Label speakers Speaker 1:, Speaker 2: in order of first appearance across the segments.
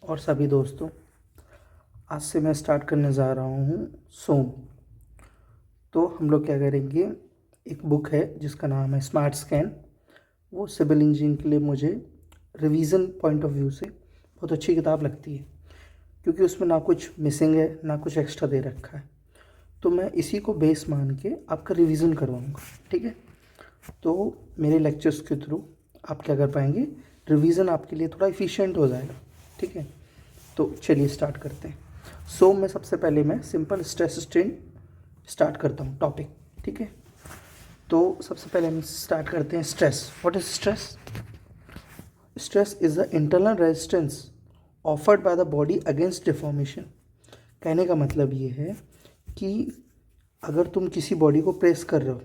Speaker 1: और सभी दोस्तों, आज से मैं स्टार्ट करने जा रहा हूँ सोम। तो हम लोग क्या करेंगे, एक बुक है जिसका नाम है स्मार्ट स्कैन। वो सिविल इंजीनियरिंग के लिए मुझे रिवीजन पॉइंट ऑफ व्यू से बहुत अच्छी किताब लगती है, क्योंकि उसमें ना कुछ मिसिंग है ना कुछ एक्स्ट्रा दे रखा है। तो मैं इसी को बेस मान के आपका रिवीजन करवाऊँगा, ठीक है। तो मेरे लेक्चर्स के थ्रू आप क्या कर पाएंगे, रिवीजन आपके लिए थोड़ा इफ़िशियंट हो जाएगा, ठीक है। तो चलिए स्टार्ट करते हैं। सो मैं सबसे पहले मैं सिंपल स्ट्रेस स्ट्रेन स्टार्ट करता हूँ टॉपिक, ठीक है। तो सबसे पहले हम स्टार्ट करते हैं stress. What is stress? Stress is the internal resistance offered by the body against deformation. कहने का मतलब ये है कि अगर तुम किसी बॉडी को प्रेस कर रहे हो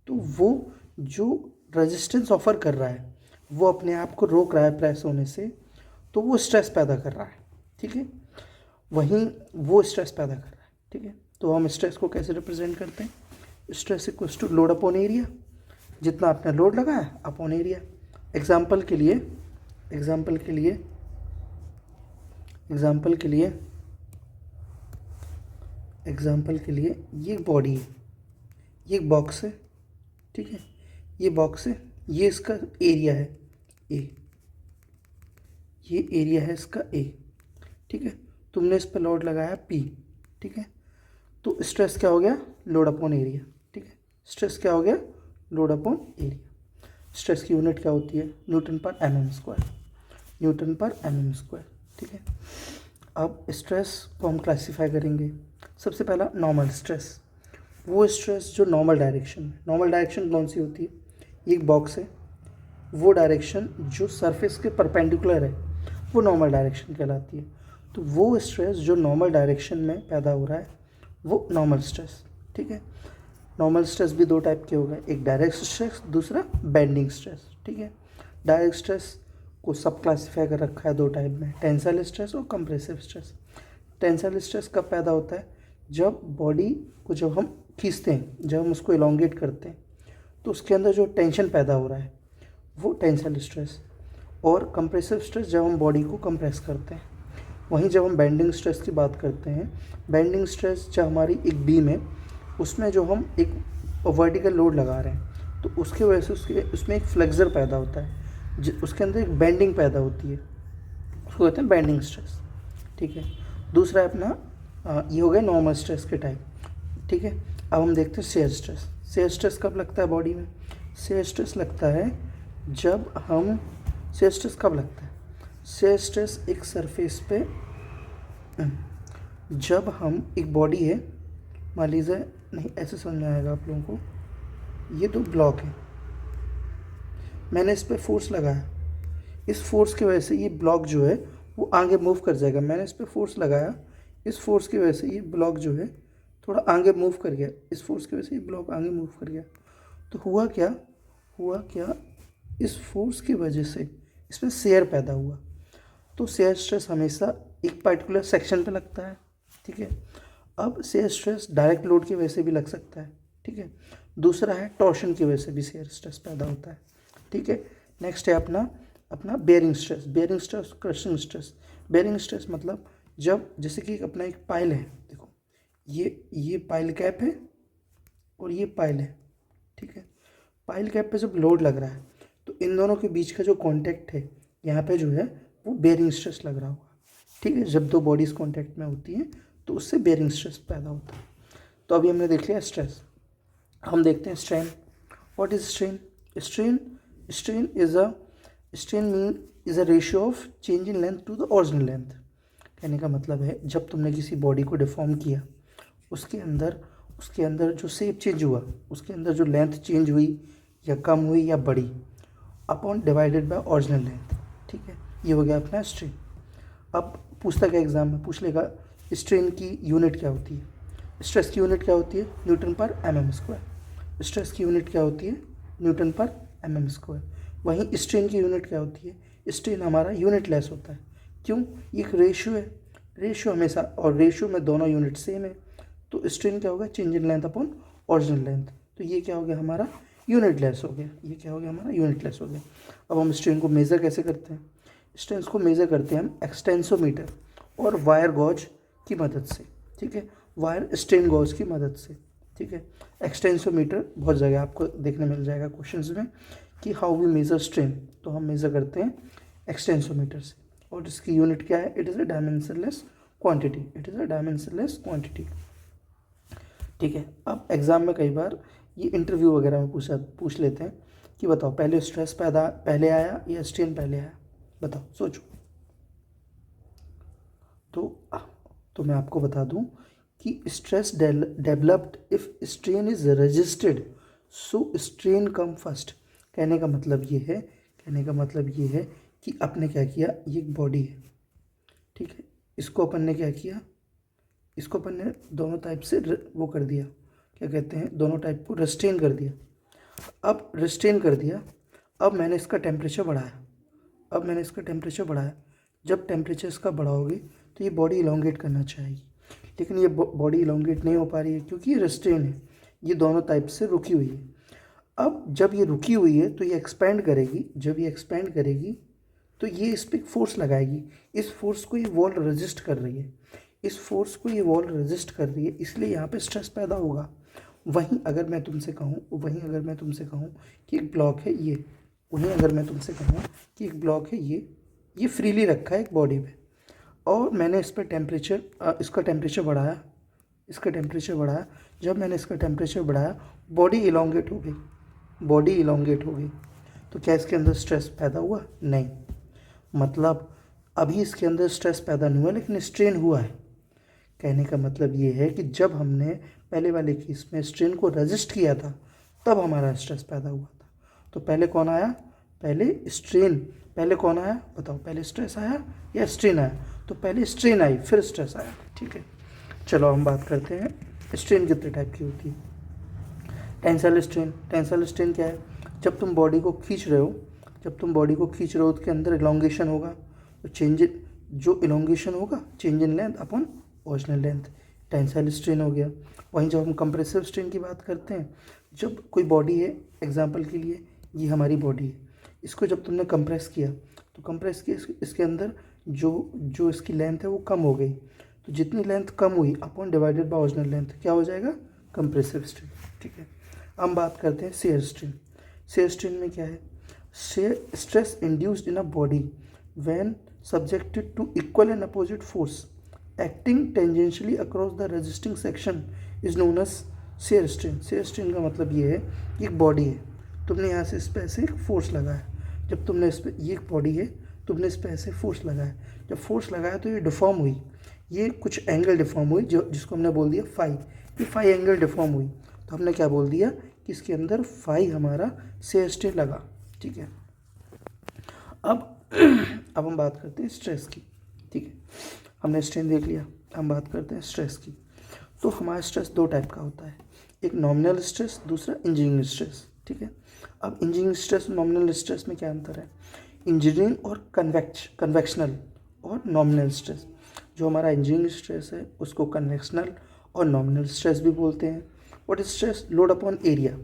Speaker 1: तो वो जो रेजिस्टेंस ऑफर कर रहा है वो अपने आप को रोक रहा है प्रेस होने से, तो वो स्ट्रेस पैदा कर रहा है, ठीक है। वहीं वो स्ट्रेस पैदा कर रहा है, ठीक है। तो हम स्ट्रेस को कैसे रिप्रेजेंट करते हैं? Stress equals to load upon area. जितना आपने लोड लगाया अपॉन एरिया। एग्जाम्पल के लिए एग्जाम्पल के लिए एग्जाम्पल के लिए एग्जाम्पल के लिए ये बॉडी है, ये एक बॉक्स है, ठीक है। ये बॉक्स है, ये इसका एरिया है ए, ये एरिया है इसका ए, ठीक है। तुमने इस पर लोड लगाया पी, ठीक है। तो स्ट्रेस क्या हो गया? लोड अपॉन एरिया, ठीक है। स्ट्रेस क्या हो गया? Load upon area. स्ट्रेस की यूनिट क्या होती है? न्यूटन पर mm स्क्वायर, न्यूटन पर mm स्क्वायर, ठीक है। अब स्ट्रेस को हम क्लासीफाई करेंगे। सबसे पहला नॉर्मल स्ट्रेस, वो स्ट्रेस जो नॉर्मल डायरेक्शन कौन सी होती है? ये एक बॉक्स है, वो डायरेक्शन जो सरफेस के परपेंडिकुलर है वो नॉर्मल डायरेक्शन कहलाती है। तो वो स्ट्रेस जो नॉर्मल डायरेक्शन में पैदा हो रहा है वो नॉर्मल स्ट्रेस, ठीक है। नॉर्मल स्ट्रेस भी दो टाइप के हो गए, एक डायरेक्ट स्ट्रेस, दूसरा बेंडिंग स्ट्रेस, ठीक है। डायरेक्ट स्ट्रेस को सब क्लासीफाई कर रखा है दो टाइप में, टेंसाइल स्ट्रेस और कंप्रेसिव स्ट्रेस। टेंसाइल स्ट्रेस कब पैदा होता है? जब बॉडी को जब हम खींचते हैं, जब हम उसको इलोंगेट करते हैं तो उसके अंदर जो टेंशन पैदा हो रहा है वो टेंसाइल स्ट्रेस। और कंप्रेसिव स्ट्रेस जब हम बॉडी को कंप्रेस करते हैं। वहीं जब हम बेंडिंग स्ट्रेस की बात करते हैं, बेंडिंग स्ट्रेस जब हमारी एक बीम है उसमें जो हम एक वर्टिकल लोड लगा रहे हैं तो उसके वजह से उसमें एक फ्लेक्सर पैदा होता है, उसके अंदर एक बेंडिंग पैदा होती है, उसको कहते हैं बेंडिंग स्ट्रेस, ठीक है। दूसरा है अपना ये हो गया नॉर्मल स्ट्रेस के टाइप, ठीक है। अब हम देखते हैं शेयर स्ट्रेस। शेयर स्ट्रेस कब लगता है बॉडी में? शेयर स्ट्रेस लगता है जब हम शेयर स्ट्रेस कब लगता है? शेयर स्ट्रेस एक सरफेस पे जब हम एक बॉडी है, मान लीजिए, नहीं ऐसे समझ में आएगा आप लोगों को, ये दो ब्लॉक है, मैंने इस पर फोर्स लगाया, इस फोर्स की वजह से ये ब्लॉक जो है वो आगे मूव कर जाएगा। मैंने इस पर फोर्स लगाया, इस फोर्स की वजह से ये ब्लॉक जो है थोड़ा आगे मूव कर गया, इस फोर्स की वजह से ये ब्लॉक आगे मूव कर गया। तो हुआ क्या, इस फोर्स की वजह से इसमें शेयर पैदा हुआ। तो शेयर स्ट्रेस हमेशा एक पर्टिकुलर सेक्शन पे लगता है, ठीक है। अब शेयर स्ट्रेस डायरेक्ट लोड की वजह से भी लग सकता है, ठीक है। दूसरा है टॉर्शन की वजह से भी शेयर स्ट्रेस पैदा होता है, ठीक है। नेक्स्ट है अपना bearing stress, crushing stress. Bearing stress मतलब जब जैसे कि अपना एक पाइल है, देखो ये पाइल कैप है और ये पाइल है, ठीक है। पाइल कैप पे जब लोड लग रहा है तो इन दोनों के बीच का जो कांटेक्ट है यहाँ पे जो है वो बेयरिंग स्ट्रेस लग रहा होगा, ठीक है। जब दो बॉडीज़ कांटेक्ट में होती हैं तो उससे बेयरिंग स्ट्रेस पैदा होता है। तो अभी हमने देख लिया स्ट्रेस। हम देखते हैं strain. What is strain? Strain is a ratio of change in length to the original length. कहने का मतलब है जब तुमने किसी बॉडी को डिफॉर्म किया, उसके अंदर जो शेप चेंज हुआ, उसके अंदर जो लेंथ चेंज हुई या कम हुई या बढ़ी, upon divided by original length, ठीक है। ये हो गया अपना स्ट्रेन। अब पूछता क्या एग्जाम में पूछ लेगा, स्ट्रेन की यूनिट क्या होती है? स्ट्रेस की यूनिट क्या होती है? न्यूटन पर mm स्क्वायर। स्ट्रेस की यूनिट क्या होती है? न्यूटन पर mm स्क्वायर। वहीं स्ट्रेन की यूनिट क्या होती है? स्ट्रेन हमारा यूनिट लेस होता है। क्यों? ये एक रेशियो है, रेशियो हमेशा, और रेशियो में दोनों यूनिट सेम है, तो स्ट्रेन क्या होगा? Change in length upon original length. तो ये क्या हो गया हमारा? यूनिट लेस हो गया। ये क्या हो गया हमारा? यूनिट लेस हो गया। अब हम स्ट्रेन को मेज़र कैसे करते हैं? स्ट्रेंथ को मेज़र करते हैं हम एक्सटेंसोमीटर और वायर गॉज की मदद से, ठीक है, वायर स्ट्रेन गॉज की मदद से, ठीक है। एक्सटेंसोमीटर बहुत जगह आपको देखने मिल जाएगा क्वेश्चंस में कि हाउ वी मेज़र स्ट्रेन, तो हम मेज़र करते हैं एक्सटेंसोमीटर से, और इसकी यूनिट क्या है, it is a dimensionless quantity, it is a dimensionless quantity, ठीक है। अब एग्ज़ाम में कई बार ये इंटरव्यू वगैरह में पूछ लेते हैं कि बताओ पहले स्ट्रेस पहले आया या स्ट्रेन पहले आया, बताओ सोचो। तो मैं आपको बता दूं कि stress developed if strain is registered, so strain come first. कहने का मतलब ये है कि आपने क्या किया, ये एक बॉडी है, ठीक है, इसको अपन ने क्या किया, इसको अपन ने दोनों टाइप से वो कर दिया, क्या कहते हैं, दोनों टाइप को रिस्ट्रेन कर दिया। अब रिस्ट्रेन कर दिया, अब मैंने इसका टेम्परेचर बढ़ाया, जब टेम्परेचर इसका बढ़ाओगे तो ये बॉडी इलोंगेट करना चाहेगी, लेकिन ये बॉडी इलोंगेट नहीं हो पा रही है क्योंकि ये रिस्ट्रेन है, ये दोनों टाइप से रुकी हुई है। अब जब ये रुकी हुई है तो ये एक्सपेंड करेगी, जब ये एक्सपेंड करेगी तो ये इस पर फोर्स लगाएगी, इस फोर्स को ये वॉल रेजिस्ट कर रही है, इसलिए यहाँ पे स्ट्रेस पैदा होगा। वहीं अगर मैं तुमसे कहूँ कि एक ब्लॉक है ये, ये फ्रीली रखा है एक बॉडी पे, और मैंने इस पर इसका टेम्परेचर बढ़ाया, जब मैंने इसका टेम्परेचर बढ़ाया बॉडी इलोंगेट हो गई, तो क्या इसके अंदर स्ट्रेस पैदा हुआ? नहीं, मतलब अभी इसके अंदर स्ट्रेस पैदा नहीं हुआ लेकिन स्ट्रेन हुआ है। कहने का मतलब ये है कि जब हमने पहले वाले केस में स्ट्रेन को रजिस्ट किया था तब हमारा स्ट्रेस पैदा हुआ था। तो पहले कौन आया, पहले कौन आया बताओ, पहले स्ट्रेस आया या स्ट्रेन आया? तो पहले स्ट्रेन आई फिर स्ट्रेस आया, ठीक है। चलो हम बात करते हैं स्ट्रेन कितने टाइप की होती है। टेंसाइल स्ट्रेन क्या है, जब तुम बॉडी को खींच रहे हो उसके अंदर इलोंगेशन होगा, तो जो इलोंगेशन होगा change in length upon original length, tensile strain हो गया। वहीं जब हम कंप्रेसिव स्ट्रेन की बात करते हैं, जब कोई बॉडी है, एग्जांपल के लिए ये हमारी बॉडी है, इसको जब तुमने कंप्रेस किया इसके अंदर जो इसकी लेंथ है वो कम हो गई, तो जितनी लेंथ कम हुई upon divided by original length क्या हो जाएगा, कंप्रेसिव स्ट्रेन, ठीक है। हम बात करते हैं शेयर स्ट्रेन में क्या है, stress induced in a body when subjected to equal and opposite force acting tangentially across the resisting section is known as shear strain का मतलब ये है कि एक बॉडी है, तुमने यहाँ से इस पर ऐसे एक फोर्स लगाया, जब तुमने इस पर, ये एक बॉडी है, तुमने इस पर ऐसे फोर्स लगाया, जब फोर्स लगाया तो ये डिफॉर्म हुई, ये कुछ एंगल डिफॉर्म हुई जिसको हमने बोल दिया फाई, ये फाई एंगल डिफॉर्म हुई, तो हमने क्या बोल दिया कि इसके अंदर फाई हमारा शेयर स्ट्रेन लगा, ठीक है। अब हम बात करते हैं स्ट्रेस की, ठीक है, हमने स्ट्रेन देख लिया, हम बात करते हैं स्ट्रेस की। तो हमारा स्ट्रेस दो टाइप का होता है, एक नॉमिनल स्ट्रेस, दूसरा इंजीनियरिंग स्ट्रेस, ठीक है। अब इंजीनियरिंग स्ट्रेस नॉमिनल स्ट्रेस में क्या अंतर है, इंजीनियरिंग और कन्वेक्शनल और नॉमिनल स्ट्रेस। जो हमारा इंजीनियरिंग स्ट्रेस है उसको कन्वेक्शनल और नॉमिनल स्ट्रेस भी बोलते हैं। What is stress, load upon area.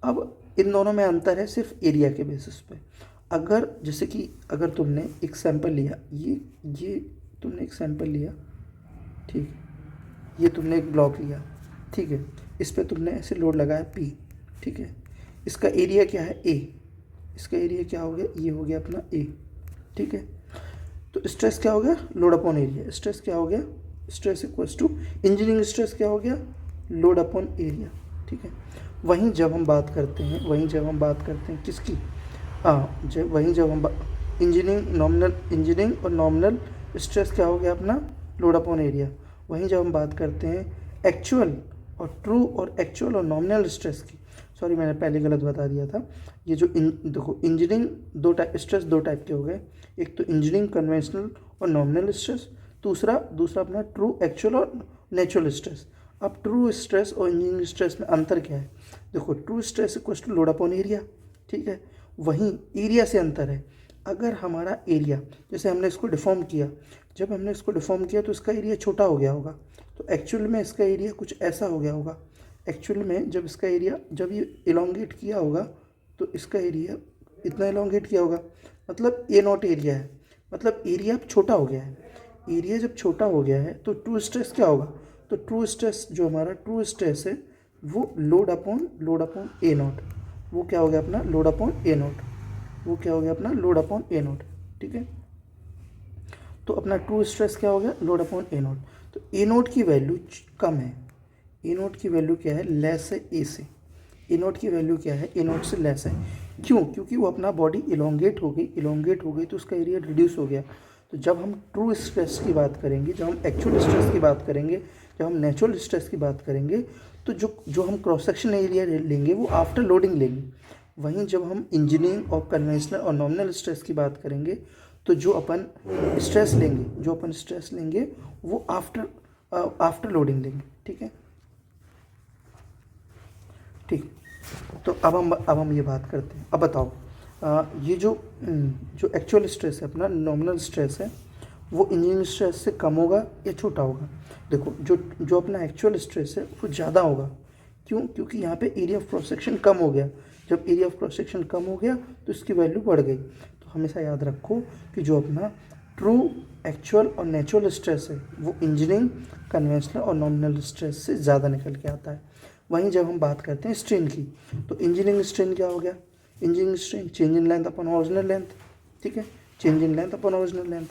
Speaker 1: अब इन दोनों में अंतर है सिर्फ एरिया के बेसिस पे। जैसे कि अगर तुमने एक सैंपल लिया, ये तुमने एक सैंपल लिया, ठीक है, ये तुमने एक ब्लॉक लिया, ठीक है, इस पे तुमने ऐसे लोड लगाया P, ठीक है, इसका एरिया क्या है A, इसका एरिया क्या हो गया, ये हो गया अपना A, ठीक है। तो स्ट्रेस क्या हो गया, लोड अपॉन एरिया। स्ट्रेस क्या हो गया, stress equals to engineering stress क्या हो गया, लोड अपॉन एरिया, ठीक है। वहीं जब हम बात करते हैं किसकी, जब हम इंजीनियरिंग और नॉमिनल स्ट्रेस क्या हो गया अपना, लोड अपॉन एरिया। वहीं जब हम बात करते हैं एक्चुअल और नॉमिनल स्ट्रेस की, सॉरी मैंने पहले गलत बता दिया था, ये जो देखो इंजीनियरिंग स्ट्रेस दो टाइप के हो गए, एक तो इंजीनियरिंग कन्वेंशनल और नॉमिनल स्ट्रेस, दूसरा अपना ट्रू एक्चुअल और नेचुरल स्ट्रेस। अब ट्रू स्ट्रेस और इंजीनियरिंग स्ट्रेस में अंतर क्या है, देखो true stress equal to load upon area, ठीक है। वहीं एरिया से अंतर है, अगर हमारा एरिया, जैसे हमने इसको डिफॉर्म किया, जब हमने इसको डिफॉर्म किया तो इसका एरिया छोटा हो गया होगा, तो एक्चुअल में इसका एरिया कुछ ऐसा हो गया होगा। एक्चुअल में जब ये इलोंगेट किया होगा तो इसका एरिया इतना इलोंगेट किया होगा, मतलब A0 एरिया है, मतलब एरिया अब छोटा हो गया है। एरिया जब छोटा हो गया है तो ट्रू स्ट्रेस क्या होगा? तो ट्रू स्ट्रेस, जो हमारा ट्रू स्ट्रेस है वो लोड अपॉन ए नॉट, वो क्या हो गया अपना? लोड अपॉन ए नॉट, वो क्या हो गया अपना? Load upon A not. ठीक है, तो अपना ट्रू स्ट्रेस क्या हो गया? Load upon A not. तो ए नोट की वैल्यू कम है, ए नोट की वैल्यू क्या है? लेस है ए से। ए नोट की वैल्यू क्या है? ए नोट से लेस है। क्यों? क्योंकि वो अपना बॉडी इलोंगेट हो गई, इलोंगेट हो गई तो उसका एरिया रिड्यूस हो गया। तो जब हम ट्रू स्ट्रेस की बात करेंगे, जब हम एक्चुअल स्ट्रेस की बात करेंगे, जब हम नेचुरल स्ट्रेस की बात करेंगे, तो जो हम क्रॉस सेक्शन एरिया लेंगे वो आफ्टर लोडिंग लेंगे। वहीं जब हम इंजीनियरिंग और कन्वेंशनल और नॉमिनल स्ट्रेस की बात करेंगे, तो जो अपन स्ट्रेस लेंगे वो आफ्टर लोडिंग लेंगे। ठीक है, ठीक। तो अब हम ये बात करते हैं। अब बताओ, ये जो एक्चुअल स्ट्रेस है, अपना नॉमिनल स्ट्रेस है, वो इंजीनियरिंग स्ट्रेस से कम होगा या छोटा होगा? देखो, जो अपना एक्चुअल स्ट्रेस है वो ज़्यादा होगा। क्यों? क्योंकि यहाँ पे एरिया ऑफ क्रॉस सेक्शन कम हो गया। जब एरिया ऑफ क्रॉस सेक्शन कम हो गया तो इसकी वैल्यू बढ़ गई। तो हमेशा याद रखो कि जो अपना ट्रू, एक्चुअल और नेचुरल स्ट्रेस है वो इंजीनियरिंग, कन्वेंशनल और नॉमिनल स्ट्रेस से ज़्यादा निकल के आता है। वहीं जब हम बात करते हैं स्ट्रेन की, तो इंजीनियरिंग स्ट्रेन क्या हो गया? Engineering strain change in length upon original length. ठीक है, change in length upon original length.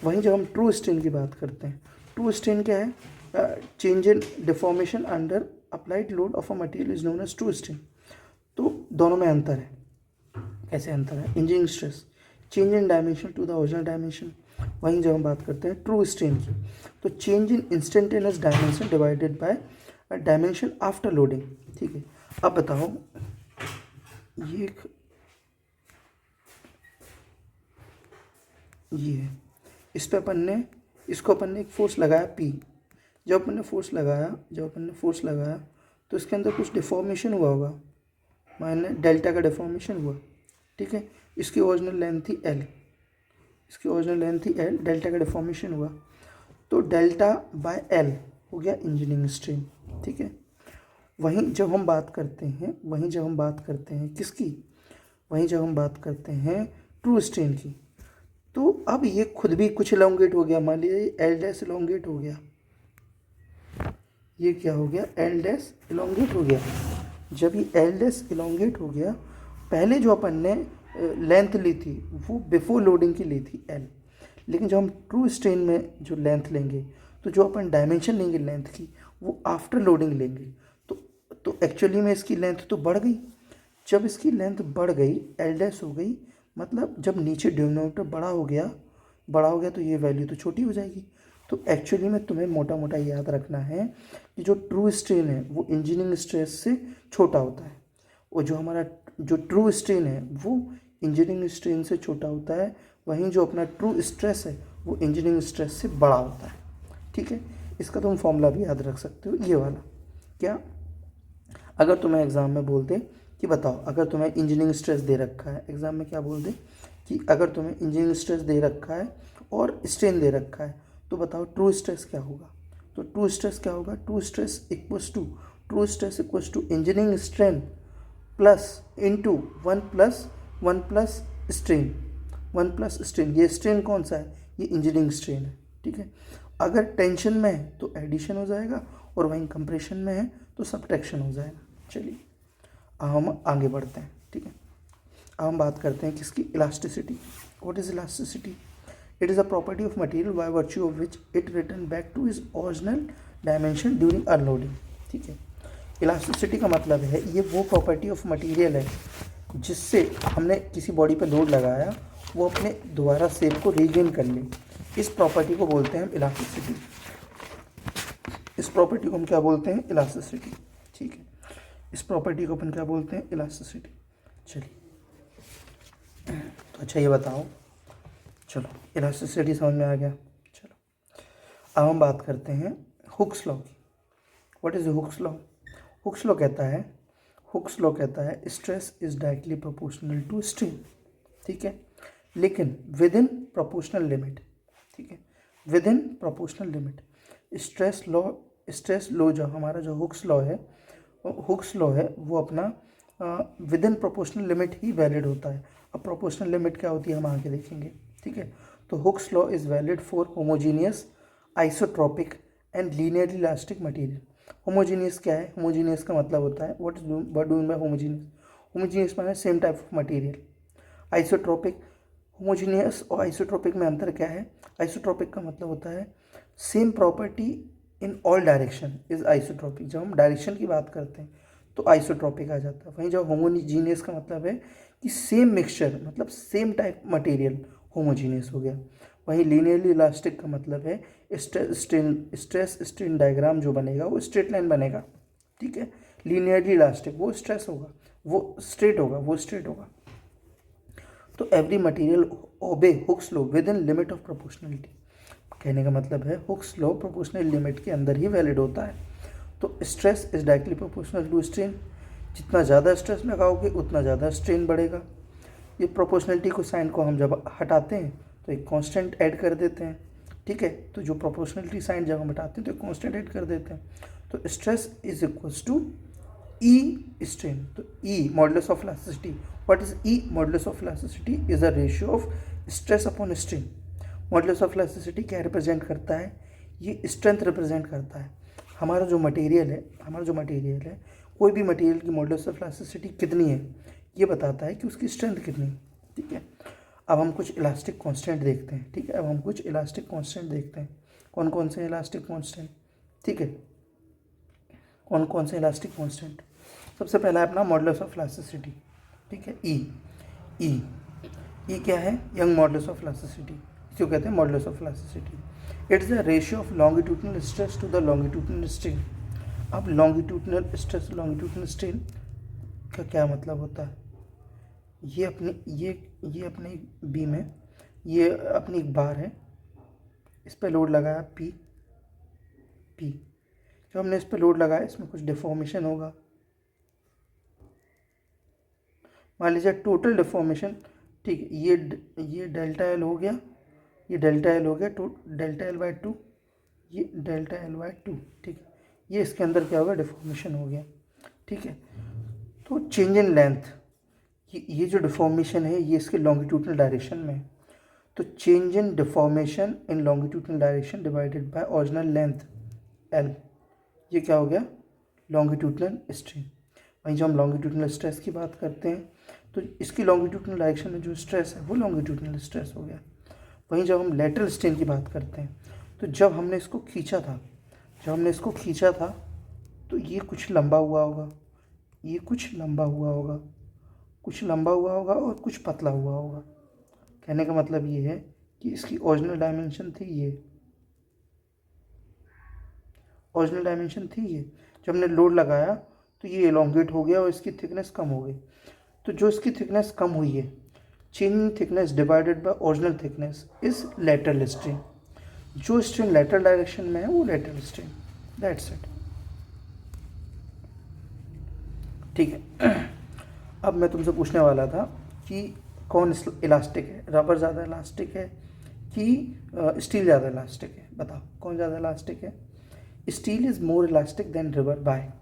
Speaker 1: वहीं जब हम ट्रू स्ट्रेन की बात करते हैं, ट्रू स्ट्रेन क्या है? Change in deformation under applied load of a material is known as true strain. तो दोनों में अंतर है। कैसे अंतर है? Engineering stress change in dimension to the original dimension. वहीं जब हम बात करते हैं ट्रू स्ट्रेन की, तो change in instantaneous dimension divided by dimension after loading. ठीक है, अब बताओ, ये है, इस पे इसको अपन ने एक फोर्स लगाया P। जब अपन ने फोर्स लगाया तो इसके अंदर कुछ डिफॉर्मेशन हुआ होगा, माने डेल्टा का डिफॉर्मेशन हुआ। ठीक है, इसकी ओरिजिनल लेंथ थी L, डेल्टा का डिफॉर्मेशन हुआ, तो डेल्टा बाय L हो गया इंजीनियरिंग स्ट्रेन। ठीक है, वहीं जब हम बात करते हैं किसकी? वहीं जब हम बात करते हैं ट्रू स्ट्रेन की, तो अब ये खुद भी कुछ इलोंगेट हो गया। मान लीजिए एल डैश इलोंगेट हो गया, ये क्या हो गया? एल डैश इलोंगेट हो गया। जब ये एल डैश इलोंगेट हो गया, पहले जो अपन ने लेंथ ली थी वो बिफोर लोडिंग की ली थी L, लेकिन जब हम ट्रू स्ट्रेन में जो लेंथ लेंगे, तो जो अपन डायमेंशन लेंगे लेंथ की वो आफ्टर लोडिंग लेंगे। तो एक्चुअली में इसकी लेंथ तो बढ़ गई। जब इसकी लेंथ बढ़ गई, एल डैश हो गई, मतलब जब नीचे डिनोमिनेटर बड़ा हो गया तो ये वैल्यू तो छोटी हो जाएगी। तो एक्चुअली में तुम्हें मोटा मोटा याद रखना है कि जो ट्रू स्ट्रेन है वो इंजीनियरिंग स्ट्रेस से छोटा होता है, और जो हमारा जो ट्रू स्ट्रेन है वो इंजीनियरिंग स्ट्रेन से छोटा होता है। वहीं जो अपना ट्रू स्ट्रेस है वो इंजीनियरिंग स्ट्रेस से बड़ा होता है। ठीक है, इसका तुम फॉर्मूला भी याद रख सकते हो, ये वाला। क्या? अगर तुम्हें एग्ज़ाम में बोल दे कि बताओ, अगर तुम्हें इंजीनियरिंग स्ट्रेस दे रखा है, एग्ज़ाम में क्या बोल दे कि अगर तुम्हें इंजीनियरिंग स्ट्रेस दे रखा है और स्ट्रेन दे रखा है, तो बताओ ट्रू स्ट्रेस क्या होगा? तो ट्रू स्ट्रेस क्या होगा? True stress equals to engineering strain plus into one plus strain. ये स्ट्रेन कौन सा है? ये इंजीनियरिंग स्ट्रेन है। ठीक है, अगर टेंशन में है तो एडिशन हो जाएगा, और वहीं कंप्रेशन में है तो सब्ट्रैक्शन हो जाएगा। चलिए अब हम आगे बढ़ते हैं। ठीक है, अब हम बात करते हैं किसकी? Elasticity. What is elasticity? It is a property of material by virtue of which it return back two is original dimension during unloading. ठीक है, इलास्टिसिटी का मतलब है ये वो प्रॉपर्टी ऑफ मटेरियल है जिससे हमने किसी बॉडी पर लोड लगाया, वो अपने दोबारा शेप को रीगेन कर ले। इस प्रॉपर्टी को बोलते हैं इलास्टिसिटी। इस प्रॉपर्टी को हम क्या बोलते हैं? इलास्टिसिटी। ठीक है, इस प्रॉपर्टी को अपन क्या बोलते हैं? इलास्टिसिटी। चलिए, तो अच्छा ये बताओ, चलो इलास्टिसिटी समझ में आ गया। चलो अब हम बात करते हैं हुक्स लॉ की। What is Hooke's law? Hooke's law कहता है stress is directly proportional to strain. ठीक है, लेकिन विद इन प्रोपोर्शनल लिमिट। ठीक है, within proportional limit. Stress law जो हमारा जो हुक्स लॉ है वो अपना विद इन प्रोपोर्शनल लिमिट ही वैलिड होता है। अब प्रोपोर्शनल लिमिट क्या होती है हम आगे देखेंगे। ठीक है, तो Hooke's law is valid for homogeneous, isotropic and linearly elastic material. Homogeneous क्या है? होमोजीनियस का मतलब होता है what do mean by homogeneous? Homogeneous माने same type of material. Isotropic, homogeneous और आइसोट्रॉपिक में अंतर क्या है? आइसोट्रॉपिक का मतलब होता है same property in all direction is isotropic. जब हम डायरेक्शन की बात करते हैं तो आइसोट्रॉपिक आ जाता है। वहीं जब होमोजीनियस का मतलब है कि सेम मिक्सचर, मतलब सेम टाइप मटेरियल, होमोजीनियस हो गया। वहीं लीनियरली इलास्टिक का मतलब है स्ट्रेस स्ट्रेन डायग्राम जो बनेगा वो स्ट्रेट लाइन बनेगा, ठीक है। लीनियरली इलास्टिक वो स्ट्रेस होगा, वो स्ट्रेट होगा, वो स्ट्रेट होगा। तो every material obey Hooke's law within limit of proportionality. कहने का मतलब है हुक्स लॉ प्रोपोर्शनल लिमिट के अंदर ही वैलिड होता है। तो stress is directly proportional to strain. जितना ज़्यादा स्ट्रेस लगाओगे उतना ज़्यादा स्ट्रेन बढ़ेगा। ये प्रोपोर्शनलिटी को साइन को हम जब हटाते हैं तो एक कांस्टेंट ऐड कर देते हैं, ठीक है। तो जो प्रोपोर्शनलिटी साइन जब हम हटाते हैं तो एक कांस्टेंट ऐड कर देते हैं। तो stress is equals to E strain. तो E modulus of elasticity. What is E? Modulus of elasticity is a ratio of stress upon strain. Modulus of elasticity क्या रिप्रेजेंट करता है? ये स्ट्रेंथ रिप्रेजेंट करता है। हमारा जो मटेरियल है, कोई भी मटेरियल की मॉडुलस ऑफ इलास्टिसिटी कितनी है ये बताता है कि उसकी स्ट्रेंथ कितनी है, ठीक है। अब हम कुछ इलास्टिक कांस्टेंट देखते हैं, ठीक है। अब हम कुछ इलास्टिक कांस्टेंट देखते हैं। कौन कौन से इलास्टिक कांस्टेंट, ठीक है, कौन कौन से इलास्टिक कांस्टेंट? सबसे पहला है अपना मॉडुलस ऑफ इलास्टिसिटी, ठीक है। ई क्या है? यंग मॉडुलस ऑफ इलास्टिसिटी, इसको कहते हैं modulus of elasticity. It's the ratio of longitudinal stress to the longitudinal strain. अब लॉन्गिट्यूडिनल स्ट्रेस लॉन्गिट्यूडिनल स्ट्रेन का क्या मतलब होता है? ये अपनी बीम है, ये अपनी एक बार है, इस पर लोड लगाया पी। जब हमने इस पर लोड लगाया इसमें कुछ डिफॉर्मेशन होगा। मान लीजिए टोटल डिफॉर्मेशन, ठीक है, ये डेल्टा एल हो गया, ये डेल्टा एल हो गया, डेल्टा एल बाई टू, ये डेल्टा एल बाई टू, ठीक है। ये इसके अंदर क्या होगा? डिफॉर्मेशन हो गया, ठीक है। तो चेंज इन लेंथ, ये जो डिफॉर्मेशन है ये इसके लॉन्गिट्यूडनल डायरेक्शन में है। तो change in deformation in longitudinal direction divided by original length L, ये क्या हो गया? Longitudinal strain. वहीं जब हम लॉन्गिट्यूडनल स्ट्रेस की बात करते हैं तो इसकी लॉन्गिट्यूडनल डायरेक्शन में जो स्ट्रेस है वो लॉन्गिट्यूडनल स्ट्रेस हो गया। वहीं जब हम लेटरल स्ट्रेन की बात करते हैं तो जब हमने इसको खींचा था तो ये कुछ लंबा हुआ होगा, ये कुछ लंबा हुआ होगा, कुछ लंबा हुआ होगा और कुछ पतला हुआ होगा। कहने का मतलब ये है कि इसकी ओरिजिनल डायमेंशन थी ये, ओरिजिनल डायमेंशन थी ये। जब हमने लोड लगाया तो ये एलोंगेट हो गया और इसकी थिकनेस कम हो गई। तो जो इसकी थिकनेस कम हुई है, change in thickness divided by original thickness is lateral strain. जो स्ट्रेन लेटरल डायरेक्शन में है वो लेटरल स्ट्रेन, दैट्स इट, ठीक है। अब मैं तुमसे पूछने वाला था कि कौन इलास्टिक है, रबर ज़्यादा इलास्टिक है कि स्टील ज़्यादा इलास्टिक है? बताओ कौन ज़्यादा इलास्टिक है? Steel is more elastic than rubber. By,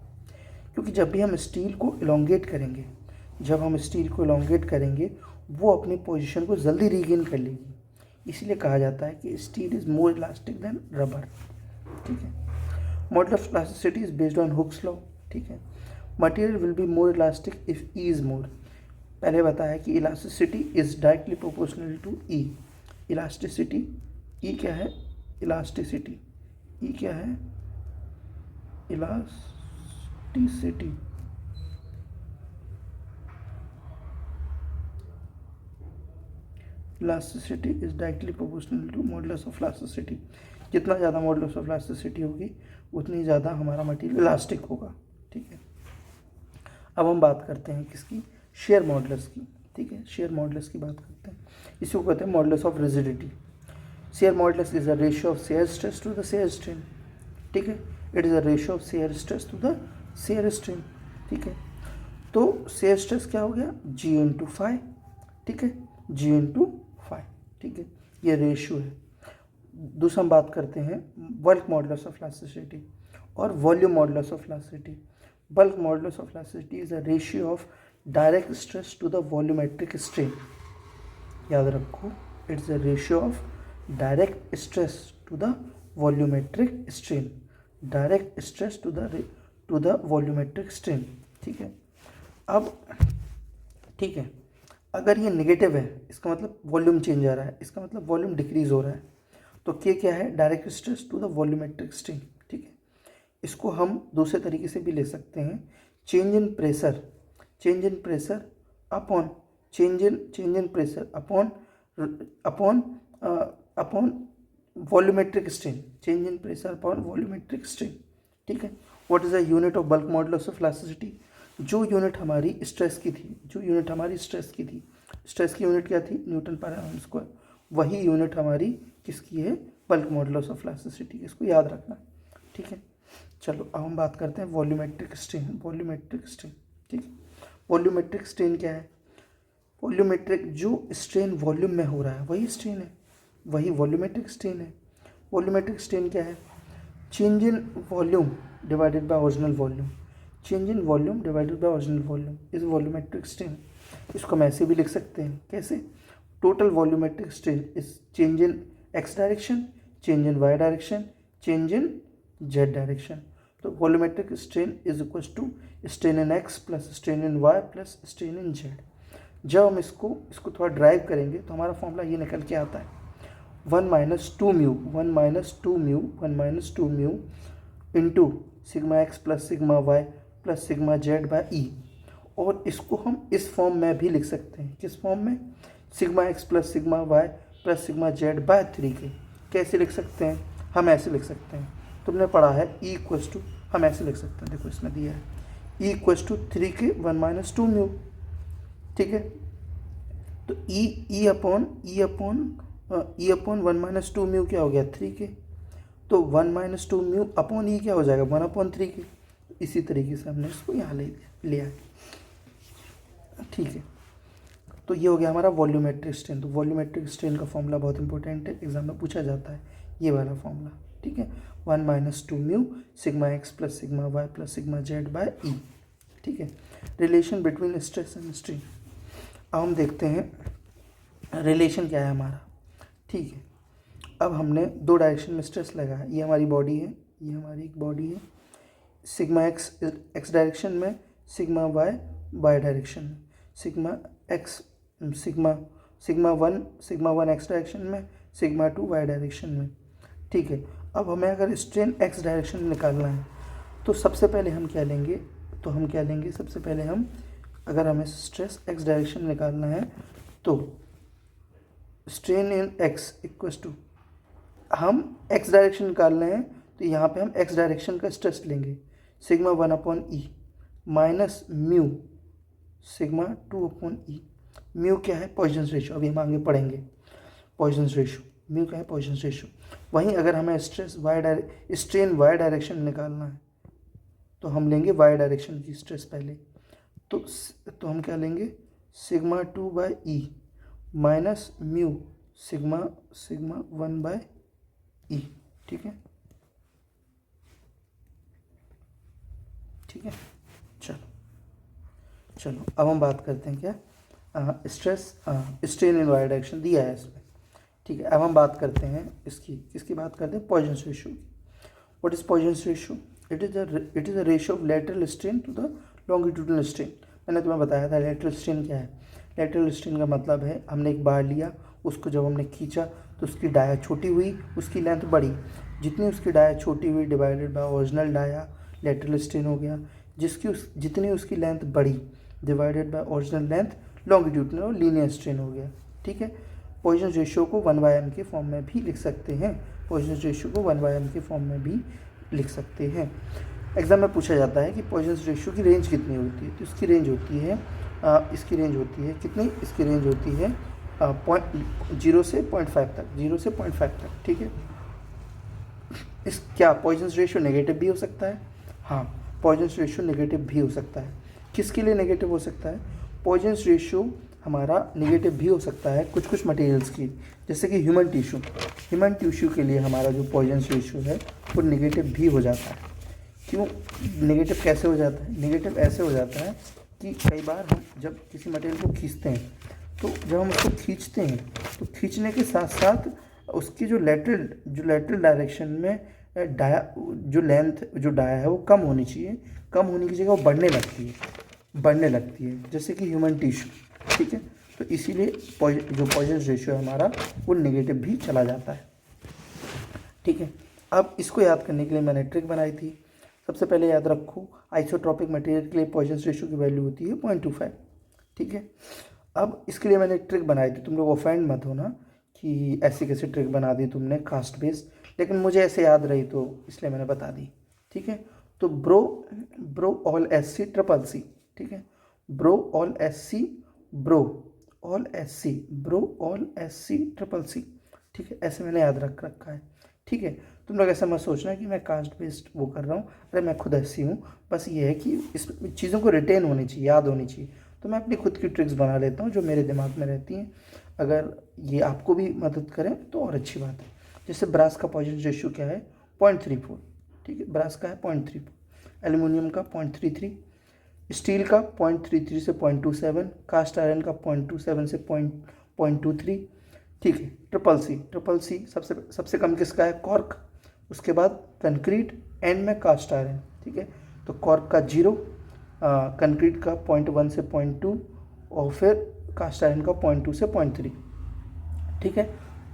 Speaker 1: क्योंकि जब भी हम स्टील को इलोंगेट करेंगे वो अपनी पोजीशन को जल्दी रीगेन कर लेगी, इसीलिए कहा जाता है कि steel is more elastic than rubber, ठीक है। Model of elasticity is based on Hooke's law, ठीक है। Material will be more elastic if E is more. पहले बताया कि elasticity is directly proportional to E. Elasticity, E क्या है? Elasticity, E क्या है? Elasticity, elasticity is directly proportional to modulus of elasticity. जितना ज़्यादा मॉडुलस ऑफ इलास्टिसिटी होगी उतनी ज़्यादा हमारा मटेरियल इलास्टिक होगा, ठीक है। अब हम बात करते हैं किसकी? शेयर मॉडुलस की, ठीक है। शेयर मॉडुलस की बात करते हैं, इसी को कहते हैं modulus of rigidity. Shear modulus is a ratio of shear stress to the shear strain, ठीक है। It is a ratio of shear stress to the shear strain, ठीक है। तो शेयर स्ट्रेस क्या हो गया? जी इंटू फाइव, ठीक है, जी इंटू फाइव, ठीक है, ये रेशियो है। दूसरा हम बात करते हैं बल्क मॉडुलस ऑफ इलास्टिसिटी और volume modulus of elasticity. Bulk modulus of elasticity is a ratio of direct stress to the volumetric strain. याद रखो, it's a ratio of direct stress to the volumetric strain, direct stress to the volumetric strain. ठीक है, अब ठीक है, अगर ये negative है इसका मतलब वॉल्यूम चेंज आ रहा है, इसका मतलब वॉल्यूम डिक्रीज हो रहा है। तो के क्या है, direct stress to the volumetric strain. ठीक है, इसको हम दूसरे तरीके से भी ले सकते हैं, change in pressure, change in pressure upon change in pressure upon upon upon volumetric strain, change in pressure upon volumetric strain. ठीक है, what is the unit of bulk modulus of elasticity? जो यूनिट हमारी stress की थी, जो unit हमारी stress की थी, स्ट्रेस की यूनिट क्या थी, न्यूटन पर एम स्क्वायर, वही यूनिट हमारी किसकी है, बल्क मॉडुलस ऑफ इलास्टिसिटी। इसको याद रखना। ठीक है, चलो अब हम बात करते हैं वॉल्यूमेट्रिक स्ट्रेन, वॉल्यूमेट्रिक स्ट्रेन। ठीक है, वॉल्यूमेट्रिक स्ट्रेन क्या है, वॉल्यूमेट्रिक जो स्ट्रेन वॉल्यूम में हो रहा है वही स्ट्रेन है, वही वॉल्यूमेट्रिक स्ट्रेन है। वॉल्यूमेट्रिक स्ट्रेन क्या है, change in volume divided by original volume, change in volume divided by original volume is volumetric strain. इसको हम ऐसे भी लिख सकते हैं, कैसे, total volumetric strain is change in X direction, change in Y direction, change in Z direction. तो volumetric strain is equal to strain in X plus strain in Y plus strain in Z. जब हम इसको थोड़ा drive करेंगे तो हमारा formula ये निकल के आता है, 1 - 2 mu, 1 - 2 mu, 1 - 2 mu into sigma X plus sigma Y plus sigma Z by E. और इसको हम इस फॉर्म में भी लिख सकते हैं, किस फॉर्म में, sigma X plus sigma Y plus sigma Z by 3 के। कैसे लिख सकते हैं, हम ऐसे लिख सकते हैं, तुमने पढ़ा है ई इक्वस टू, हम ऐसे लिख सकते हैं, देखो इसमें दिया है ई इक्वस टू 3 के 1 - 2 म्यू। ठीक है, तो ई अपॉन 1 - 2 म्यू क्या हो गया, 3 के। तो 1 - 2 म्यू अपॉन ई क्या हो जाएगा, 1/3 के। इसी तरीके से हमने इसको यहाँ ले लिया। ठीक है, तो ये हो गया हमारा वॉल्यूमेट्रिक स्ट्रेन। तो वॉल्यूमेट्रिक स्ट्रेन का फॉर्मूला बहुत इंपॉर्टेंट है, एग्जाम में पूछा जाता है ये वाला फॉर्मूला। ठीक है, 1 - 2 mu sigma X plus sigma Y plus sigma Z by E. ठीक है, relation between stress and strain. अब हम देखते हैं रिलेशन क्या है हमारा। ठीक है, अब हमने 2 डायरेक्शन में स्ट्रेस लगाया, ये हमारी बॉडी है, ये हमारी एक बॉडी है, सिग्मा एक्स डायरेक्शन में, सिग्मा वाई डायरेक्शन में, सिग्मा वन एक्स डायरेक्शन में, सिग्मा 2 वाई डायरेक्शन में। ठीक है, अब हमें अगर स्ट्रेन एक्स डायरेक्शन में निकालना है तो सबसे पहले हम क्या लेंगे, सबसे पहले हम, अगर हमें स्ट्रेस एक्स डायरेक्शन में निकालना है तो strain in X equals to, हम एक्स डायरेक्शन निकालना है तो यहाँ पे हम एक्स डायरेक्शन का स्ट्रेस लेंगे, sigma 1/E minus mu sigma 2/E। Mu क्या है, पॉइजन्स रेशो, अभी हम आगे पढ़ेंगे पॉइजन्स रेशो। म्यू क्या है, पॉइजन्स रेशो। वहीं अगर हमें स्ट्रेन वाई डायरेक्शन में निकालना है तो हम लेंगे वाई डायरेक्शन की स्ट्रेस पहले। तो हम क्या लेंगे, sigma 2/E minus mu sigma 1/E। ठीक है, चलो अब हम बात करते हैं क्या, स्ट्रेन इन वाई डायरेक्शन दिया है इसमें। ठीक है, अब हम बात करते हैं किसकी बात करते हैं, Poisson's ratio. What is Poisson's ratio, it is a ratio of lateral strain to the longitudinal strain. मैंने तुम्हें बताया था लेटरल स्ट्रेन क्या है। लेटरल स्ट्रेन का मतलब है, हमने एक बार लिया, उसको जब हमने खींचा तो उसकी डाया छोटी हुई, उसकी लेंथ बढ़ी, जितनी उसकी डाया छोटी हुई divided by original dia lateral strain हो गया, जितनी उसकी लेंथ बढ़ी divided by original length longitudinal और लीनियर स्ट्रेन हो गया। ठीक है, पॉइजन्स रेशियो को 1/m के फॉर्म में भी लिख सकते हैं, पॉइजन्स रेशियो को 1/m के फॉर्म में भी लिख सकते हैं। एग्जाम में पूछा जाता है कि पॉइजन्स रेशियो की रेंज कितनी होती है, तो इसकी रेंज होती है कितनी, इसकी रेंज होती है 0 से 0.5 तक, 0 से 0.5 तक। ठीक है, क्या पॉइजन्स रेशियो नेगेटिव भी हो सकता है, हाँ पॉइजन्स रेशियो नेगेटिव भी हो सकता है। किसके लिए नेगेटिव हो सकता है, पॉइजन्स रेशियो हमारा नेगेटिव भी हो सकता है कुछ मटेरियल्स की, जैसे कि ह्यूमन टिश्यू के लिए हमारा जो पॉइजन्स रेशियो है वो नेगेटिव भी हो जाता है। क्यों नेगेटिव, कैसे हो जाता है, नेगेटिव ऐसे हो जाता है कि कई बार हम जब किसी मटेरियल को खींचते हैं तो जब हम उसको खींचते हैं तो खींचने के साथ साथ उसकी जो लेटरल डायरेक्शन में डाया जो लेंथ जो डाया है वो कम होनी चाहिए, कम होने की जगह वो बढ़ने लगती है जैसे कि ह्यूमन टिश्यू, ठीक है। तो इसीलिए जो पॉइजन रेशियो है हमारा वो नेगेटिव भी चला जाता है, ठीक है। अब इसको याद करने के लिए मैंने ट्रिक बनाई थी। सबसे पहले याद रखो आइसोट्रॉपिक मटेरियल के लिए पॉइजन रेशियो की वैल्यू होती है 0.25, ठीक है। अब इसके लिए मैंने ट्रिक बनाई थी, तुम लोग ऑफेंड मत हो ना कि ऐसी कैसी ट्रिक बना दी तुमने कास्ट बेस्ड, लेकिन मुझे ऐसे याद रही तो इसलिए मैंने बता दी, ठीक है। तो bro all S C triple C, ठीक है। Bro all S C bro all S C triple C, ठीक है। ऐसे मैंने याद रखा है, ठीक है। तुम लोग ऐसा मत सोचना कि मैं कास्ट बेस्ड वो कर रहा हूँ, अरे मैं खुद ऐसी हूँ, बस ये है कि इस चीज़ों को रिटेन होनी चाहिए, याद होनी चाहिए। तो मैं अपनी खुद की ट्रिक्स बना लेता हूँ जो मेरे दिमाग में रहती हैं, अगर ये आपको भी मदद करें तो और अच्छी बात है। जैसे ब्रास का पॉइजन रेशियो क्या है 0.34, ठीक है। ब्रास का है 0.34, एल्यूमिनियम का 0.33, स्टील का 0.33 से 0.27, कास्ट आयरन का 0.27 से 0.23, ठीक है। ट्रिपल सी सबसे कम किसका है कॉर्क, उसके बाद कंक्रीट, एंड में कास्ट आयरन, ठीक है। तो कॉर्क का 0, कंक्रीट का 0.1 से 0.2 और फिर कास्ट आयरन का 0.2 से 0.3, ठीक है।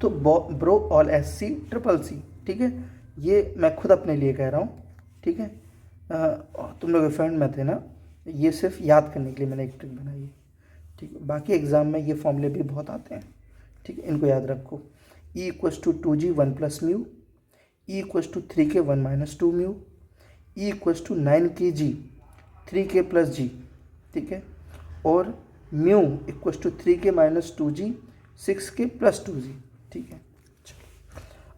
Speaker 1: तो bro all S C triple C, ठीक है। ये मैं खुद अपने लिए कह रहा हूँ, ठीक है। तुम लोग फ्रेंड में थे ना, ये सिर्फ याद करने के लिए मैंने एक ट्रिक बनाई है, ठीक है। बाकी एग्जाम में ये फॉर्मूले भी बहुत आते हैं, ठीक है, इनको याद रखो। E equals to 2G 1 plus mu, E equals to 3K 1 minus 2 mu, E equals to 9KG 3K plus G, ठीक है। और mu equals to 3K minus 2G 6K plus 2G, ठीक है।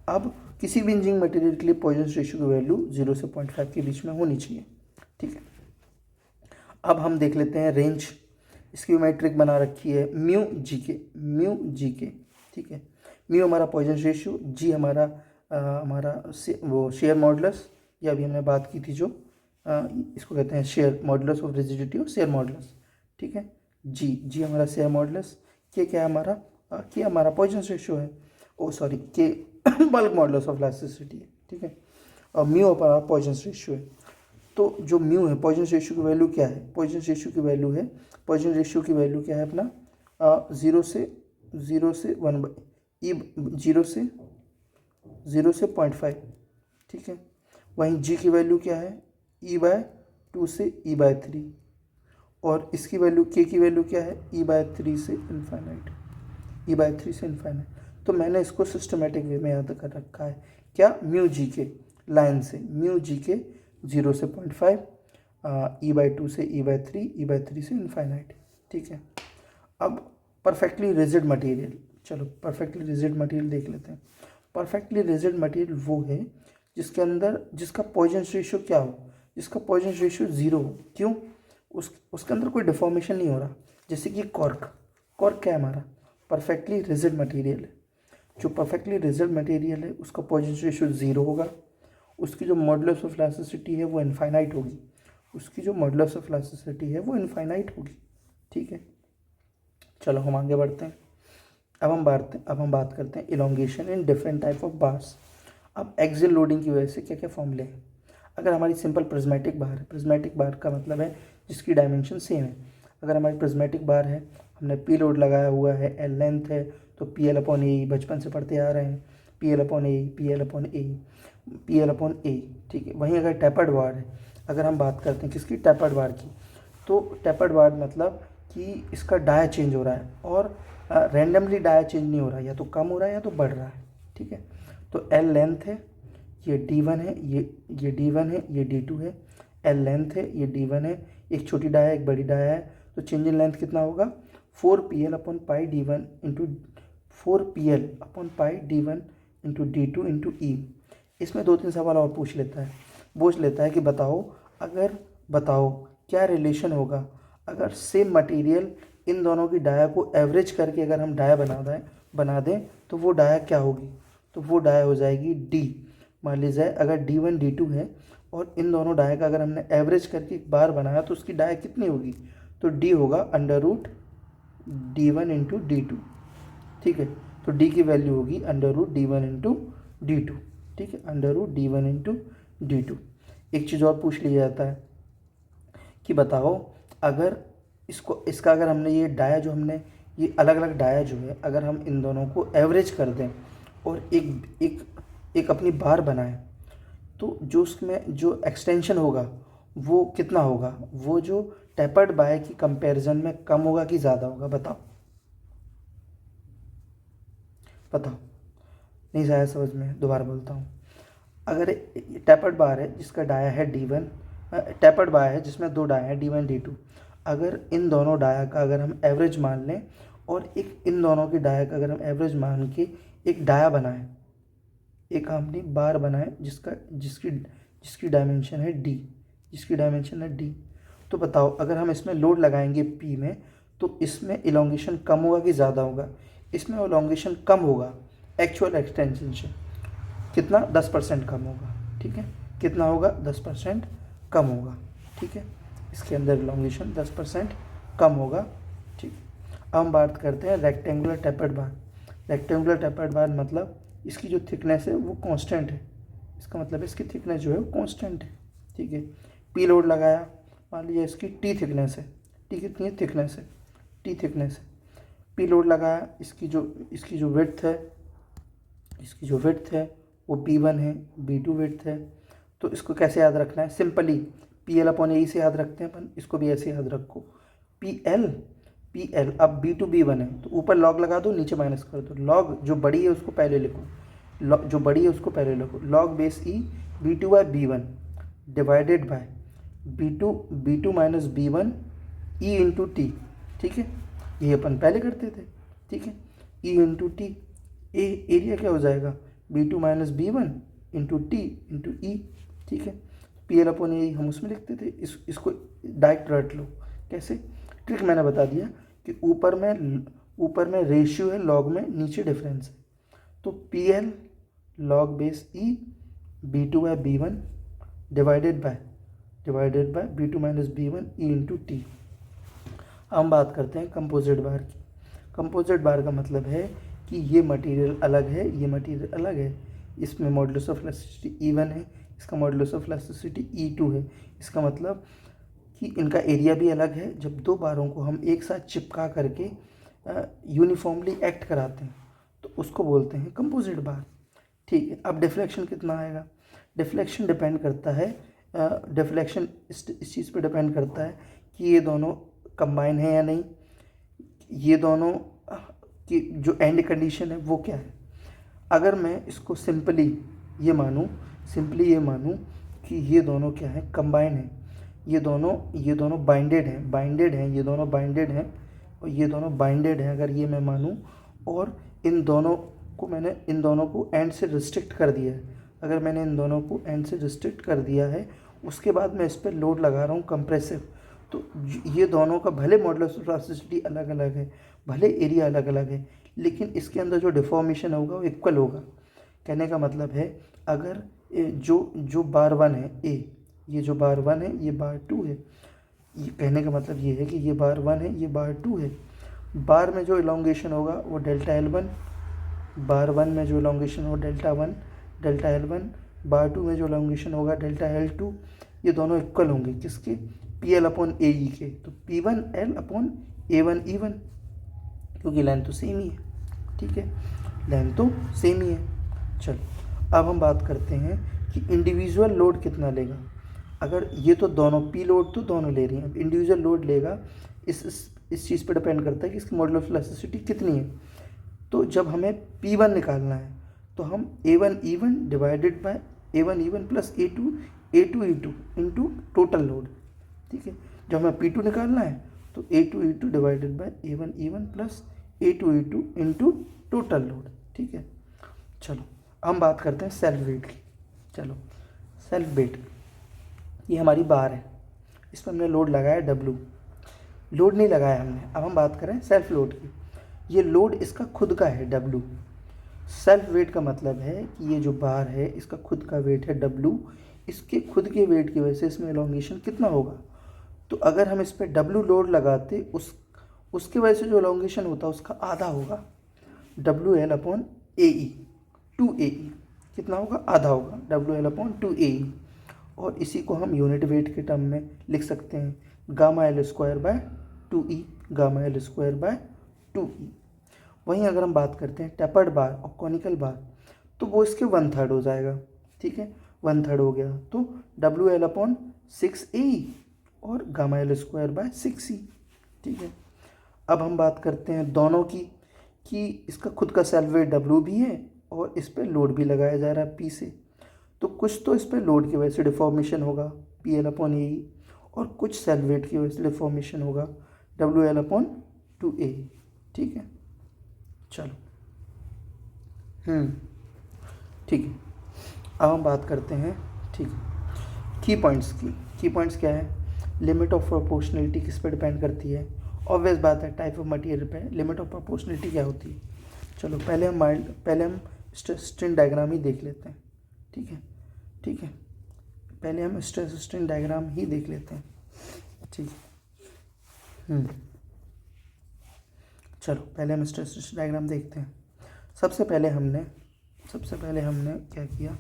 Speaker 1: अब किसी भी इंजीनियरिंग मटेरियल के लिए पॉइजन रेशियो की वैल्यू 0 से 0.5 के बीच में होनी चाहिए, ठीक है। अब हम देख लेते हैं रेंज, इसकी मैंने ट्रिक बना रखी है म्यू जी के, ठीक है। म्यू हमारा पॉइजन रेशियो, जी हमारा वो शेयर मॉडुलस, ये अभी हमने बात की थी जो इसको कहते हैं शेयर मॉडुलस ऑफ रिजिडिटी और शेयर मॉडुलस, ठीक है। जी हमारा शेयर मॉडुलस, के क्या है हमारा के हमारा पॉइजन रेशियो है, ओ सॉरी के बल्क मॉडुलस ऑफ इलास्टिसिटी है, ठीक है। और म्यू हमारा पॉइजन रेशियो है। तो जो म्यू है पॉइजन रेशियो की वैल्यू क्या है, पॉइजन रेशियो की वैल्यू है, पॉइजन रेशियो की वैल्यू क्या है अपना 0 से 1 ई 0 से 0.5, ठीक है। वहीं जी की वैल्यू क्या है E/2 से E/3, और इसकी वैल्यू के की वैल्यू क्या है E/3 से इनफाइनाइट, E/3 से इनफाइनाइट। तो मैंने इसको सिस्टमेटिक वे में याद कर रखा है, क्या म्यू जी के लाइन से, म्यू जी के 0 से 0.5, E/2 से E/3, E/3 से इनफाइनाइट, ठीक है। अब परफेक्टली रिजिड मटेरियल, चलो परफेक्टली रिजिड मटेरियल देख लेते हैं। परफेक्टली रिजिड मटेरियल वो है जिसके अंदर जिसका पॉइजन रेशियो क्या हो, जिसका पॉइजन रेशियो 0 हो। क्यों? उसके अंदर कोई डिफॉर्मेशन नहीं हो रहा, जैसे कि कॉर्क क्या है हमारा परफेक्टली रिजिड मटेरियल है। जो परफेक्टली रिजिड मटेरियल है उसका पॉइजन रेशियो 0 होगा, उसकी जो मॉडुलस ऑफ इलास्टिसिटी है वो इनफाइनाइट होगी, ठीक है। चलो हम आगे बढ़ते हैं। अब हम बात करते हैं elongation in different type of bars. अब एक्सियल लोडिंग की वजह से क्या क्या फॉर्मूले हैं। अगर हमारी सिंपल प्रिज्मेटिक बार है, प्रिज्मेटिक बार का मतलब है जिसकी डायमेंशन सेम है। अगर हमारी प्रिज्मेटिक बार है, हमने पी लोड लगाया हुआ है, एल लेंथ है, तो PL/A बचपन से पढ़ते आ रहे हैं, PL/A, ठीक है। वहीं अगर टैपर्ड बार है, अगर हम बात करते हैं किसकी, टैपर्ड बार की, तो टैपर्ड बार मतलब कि इसका डाया चेंज हो रहा है और रैंडमली डाया चेंज नहीं हो रहा है, या तो कम हो रहा है या तो बढ़ रहा है, ठीक है। तो एल लेंथ है, ये D1 है, ये D1 है, ये D2 है। एल लेंथ है, ये D1 है, एक छोटी डाया एक बड़ी डाया है, तो चेंज इन लेंथ कितना होगा 4PL/D1 into D2 into E। इसमें 2-3 सवाल और पूछ लेता है कि बताओ क्या रिलेशन होगा अगर सेम मटेरियल इन दोनों की डाया को एवरेज करके अगर हम डाया बना दें तो वो डाया क्या होगी, तो वो डाया हो जाएगी D। मान लीजिए अगर D1 D2 है और इन दोनों डाया का अगर हमने एवरेज करके एक बार बनाया तो उसकी डाया कितनी होगी, तो D होगा √D1 इंटू D2, ठीक है। तो डी की वैल्यू होगी √d1 इंटू d2, ठीक है, √d1 इंटू d2। एक चीज़ और पूछ लिया जाता है कि बताओ अगर इसका अगर हमने ये डाया जो हमने ये अलग अलग डाया जो है, अगर हम इन दोनों को एवरेज कर दें और एक अपनी बार बनाएं, तो जो उसमें जो एक्सटेंशन होगा वो कितना होगा, वो जो टेपर्ड बाय की कंपैरिजन में कम होगा कि ज़्यादा होगा, बताओ बताओ। नहीं आया समझ में, दोबारा बोलता हूँ। अगर टेपर्ड बार है जिसका डाया है d1, टेपर्ड बार है जिसमें दो डाया है d1 d2, अगर इन दोनों डाया का अगर हम एवरेज मान लें और एक इन दोनों की डाया का अगर हम एवरेज मान के एक डाया बनाएं, एक हमने बार बनाए जिसकी डायमेंशन है d, तो बताओ अगर हम इसमें लोड लगाएंगे p में तो इसमें इलोंगेशन कम होगा कि ज़्यादा होगा, इसमें इलोंगेशन कम होगा एक्चुअल एक्सटेंशन से, कितना 10% कम होगा, ठीक है, कितना होगा 10% कम होगा, ठीक है, इसके अंदर इलोंगेशन 10% कम होगा, ठीक। अब हम बात करते हैं रेक्टेंगुलर टेपर्ड बार। रेक्टेंगुलर टेपर्ड बार मतलब इसकी जो थिकनेस है वो कांस्टेंट है, इसका मतलब है इसकी थिकनेस जो है वो कांस्टेंट है, ठीक है। पी लोड लगाया, मान लीजिए इसकी टी थिकनेस है, टी कितनी है थिकनेस है, टी थिकनेस है, पी लोड लगाया, इसकी जो विड्थ है वो P1 है, B2 विड्थ है। तो इसको कैसे याद रखना है, सिंपली PL/A से याद रखते हैं अपन, इसको भी ऐसे याद रखो, PL अब B2 B1 है तो ऊपर लॉग लगा दो, नीचे माइनस कर दो, लॉग जो बड़ी है उसको पहले लिखो, log base E B2/B1 divided by B2 minus B1 E into T, ठीक है, ये अपन पहले करते थे, ठीक है, E इंटू टी, एरिया क्या हो जाएगा B2 minus B1 into T into E, ठीक है। PL/A हम उसमें लिखते थे, इसको डायरेक्ट रट लो, कैसे, ट्रिक मैंने बता दिया कि ऊपर में रेशियो है लॉग में, नीचे डिफरेंस है, तो PL log base E B2/B1 divided by B2 minus B1 E into T. हम बात करते हैं कंपोजिट बार की। कंपोजिट बार का मतलब है कि ये मटेरियल अलग है, ये मटेरियल अलग है, इसमें मॉडुलस ऑफ इलास्टिसिटी E1 है, इसका मॉडुलस ऑफ इलास्टिसिटी E2 है, इसका मतलब कि इनका एरिया भी अलग है। जब दो बारों को हम एक साथ चिपका करके यूनिफॉर्मली एक्ट कराते हैं तो उसको बोलते हैं कंपोजिट बार, ठीक है। अब डिफ्लेक्शन कितना आएगा, डिफ्लेक्शन डिपेंड करता है, डिफ्लेक्शन इस चीज़ पे डिपेंड करता है कि ये दोनों कंबाइन है या नहीं, ये दोनों की जो एंड कंडीशन है वो क्या है। अगर मैं इसको सिंपली ये मानूँ कि ये दोनों क्या है, कंबाइन है, ये दोनों बाइंडेड हैं, ये दोनों बाइंडेड हैं और ये दोनों बाइंडेड हैं, अगर ये मैं मानूँ और इन दोनों को एंड से रिस्ट्रिक्ट कर दिया है, अगर मैंने इन दोनों को एंड से रिस्ट्रिक्ट कर दिया है, उसके बाद मैं इस पर लोड लगा रहा हूँ कंप्रेसिव, तो ये दोनों का भले मॉडुलस ऑफ इलास्टिसिटी अलग अलग है, भले एरिया अलग अलग है, लेकिन इसके अंदर जो डिफॉर्मेशन होगा वो इक्वल होगा। कहने का मतलब है अगर जो बार 1 है ए, ये जो बार 1 है ये बार 2 है, ये कहने का मतलब ये है कि ये बार 1 है ये बार 2 है, बार में जो इलोंगेशन होगा वो डेल्टा L1, बार 1 में जो इलोंगेशन होगा डेल्टा L1, बार 2 में जो इलोंगेशन होगा डेल्टा L2, ये दोनों इक्वल होंगे किसके, PL/AE के, तो P1L/A1E1, क्योंकि लेंथ तो सेम ही है, ठीक है, लेंथ तो सेम ही है। चलो अब हम बात करते हैं कि इंडिविजुअल लोड कितना लेगा। अगर ये तो दोनों पी लोड तो दोनों ले रही हैं, अब इंडिविजुअल लोड लेगा इस चीज़ पर डिपेंड करता है कि इसकी मॉडुलस ऑफ इलास्टिसिटी कितनी है। तो जब हमें P1 निकालना है तो हम A1E1 divided by A1E1 plus A2E2 into total load, ठीक है। जब हमें P2 निकालना है तो A2E2 divided by A1E1 plus A2E2 into total load, ठीक है। चलो हम बात करते हैं सेल्फ वेट की। चलो सेल्फ वेट, ये हमारी बार है, इस पर हमने लोड लगाया W, लोड नहीं लगाया हमने। अब हम बात करें सेल्फ लोड की, ये लोड इसका खुद का है W। सेल्फ वेट का मतलब है कि ये जो बार है इसका खुद का वेट है W, इसके खुद के वेट की वजह से इसमें एलोंगेशन कितना होगा। तो अगर हम इस पर W लोड लगाते उसके वजह से जो एलोंगेशन होता है उसका आधा होगा। WL/AE, 2AE कितना होगा, आधा होगा, WL/2AE। और इसी को हम यूनिट वेट के टर्म में लिख सकते हैं, gamma L square by 2E, gamma L square by 2E। वहीं अगर हम बात करते हैं टेपर्ड बार और कॉनिकल बार, तो वो इसके 1/3 हो जाएगा, ठीक है, 1/3 हो गया, तो WL/6AE और gamma L square by 6E, ठीक है। अब हम बात करते हैं दोनों की, कि इसका खुद का सेल्फ वेट W भी है और इस पर लोड भी लगाया जा रहा है P से, तो कुछ तो इस पर लोड की वजह से डिफॉर्मेशन होगा PL/AE, और कुछ सेल्फ वेट की वजह से डिफॉर्मेशन होगा WL/2AE, ठीक है। चलो, ठीक है। अब हम बात करते हैं, ठीक है, की पॉइंट्स की। की पॉइंट्स क्या है, लिमिट ऑफ प्रोपोर्शनलिटी किस पर डिपेंड करती है, ऑब्वियस बात है टाइप ऑफ मटेरियल पे लिमिट ऑफ प्रोपोर्शनलिटी क्या होती है। चलो पहले हम स्ट्रेस स्ट्रेन डायग्राम ही देख लेते हैं, ठीक है, ठीक है, पहले हम स्ट्रेस स्ट्रेन डायग्राम ही देख लेते हैं, ठीक है। चलो पहले हम स्ट्रेस डायग्राम देखते हैं। सबसे पहले हमने क्या किया,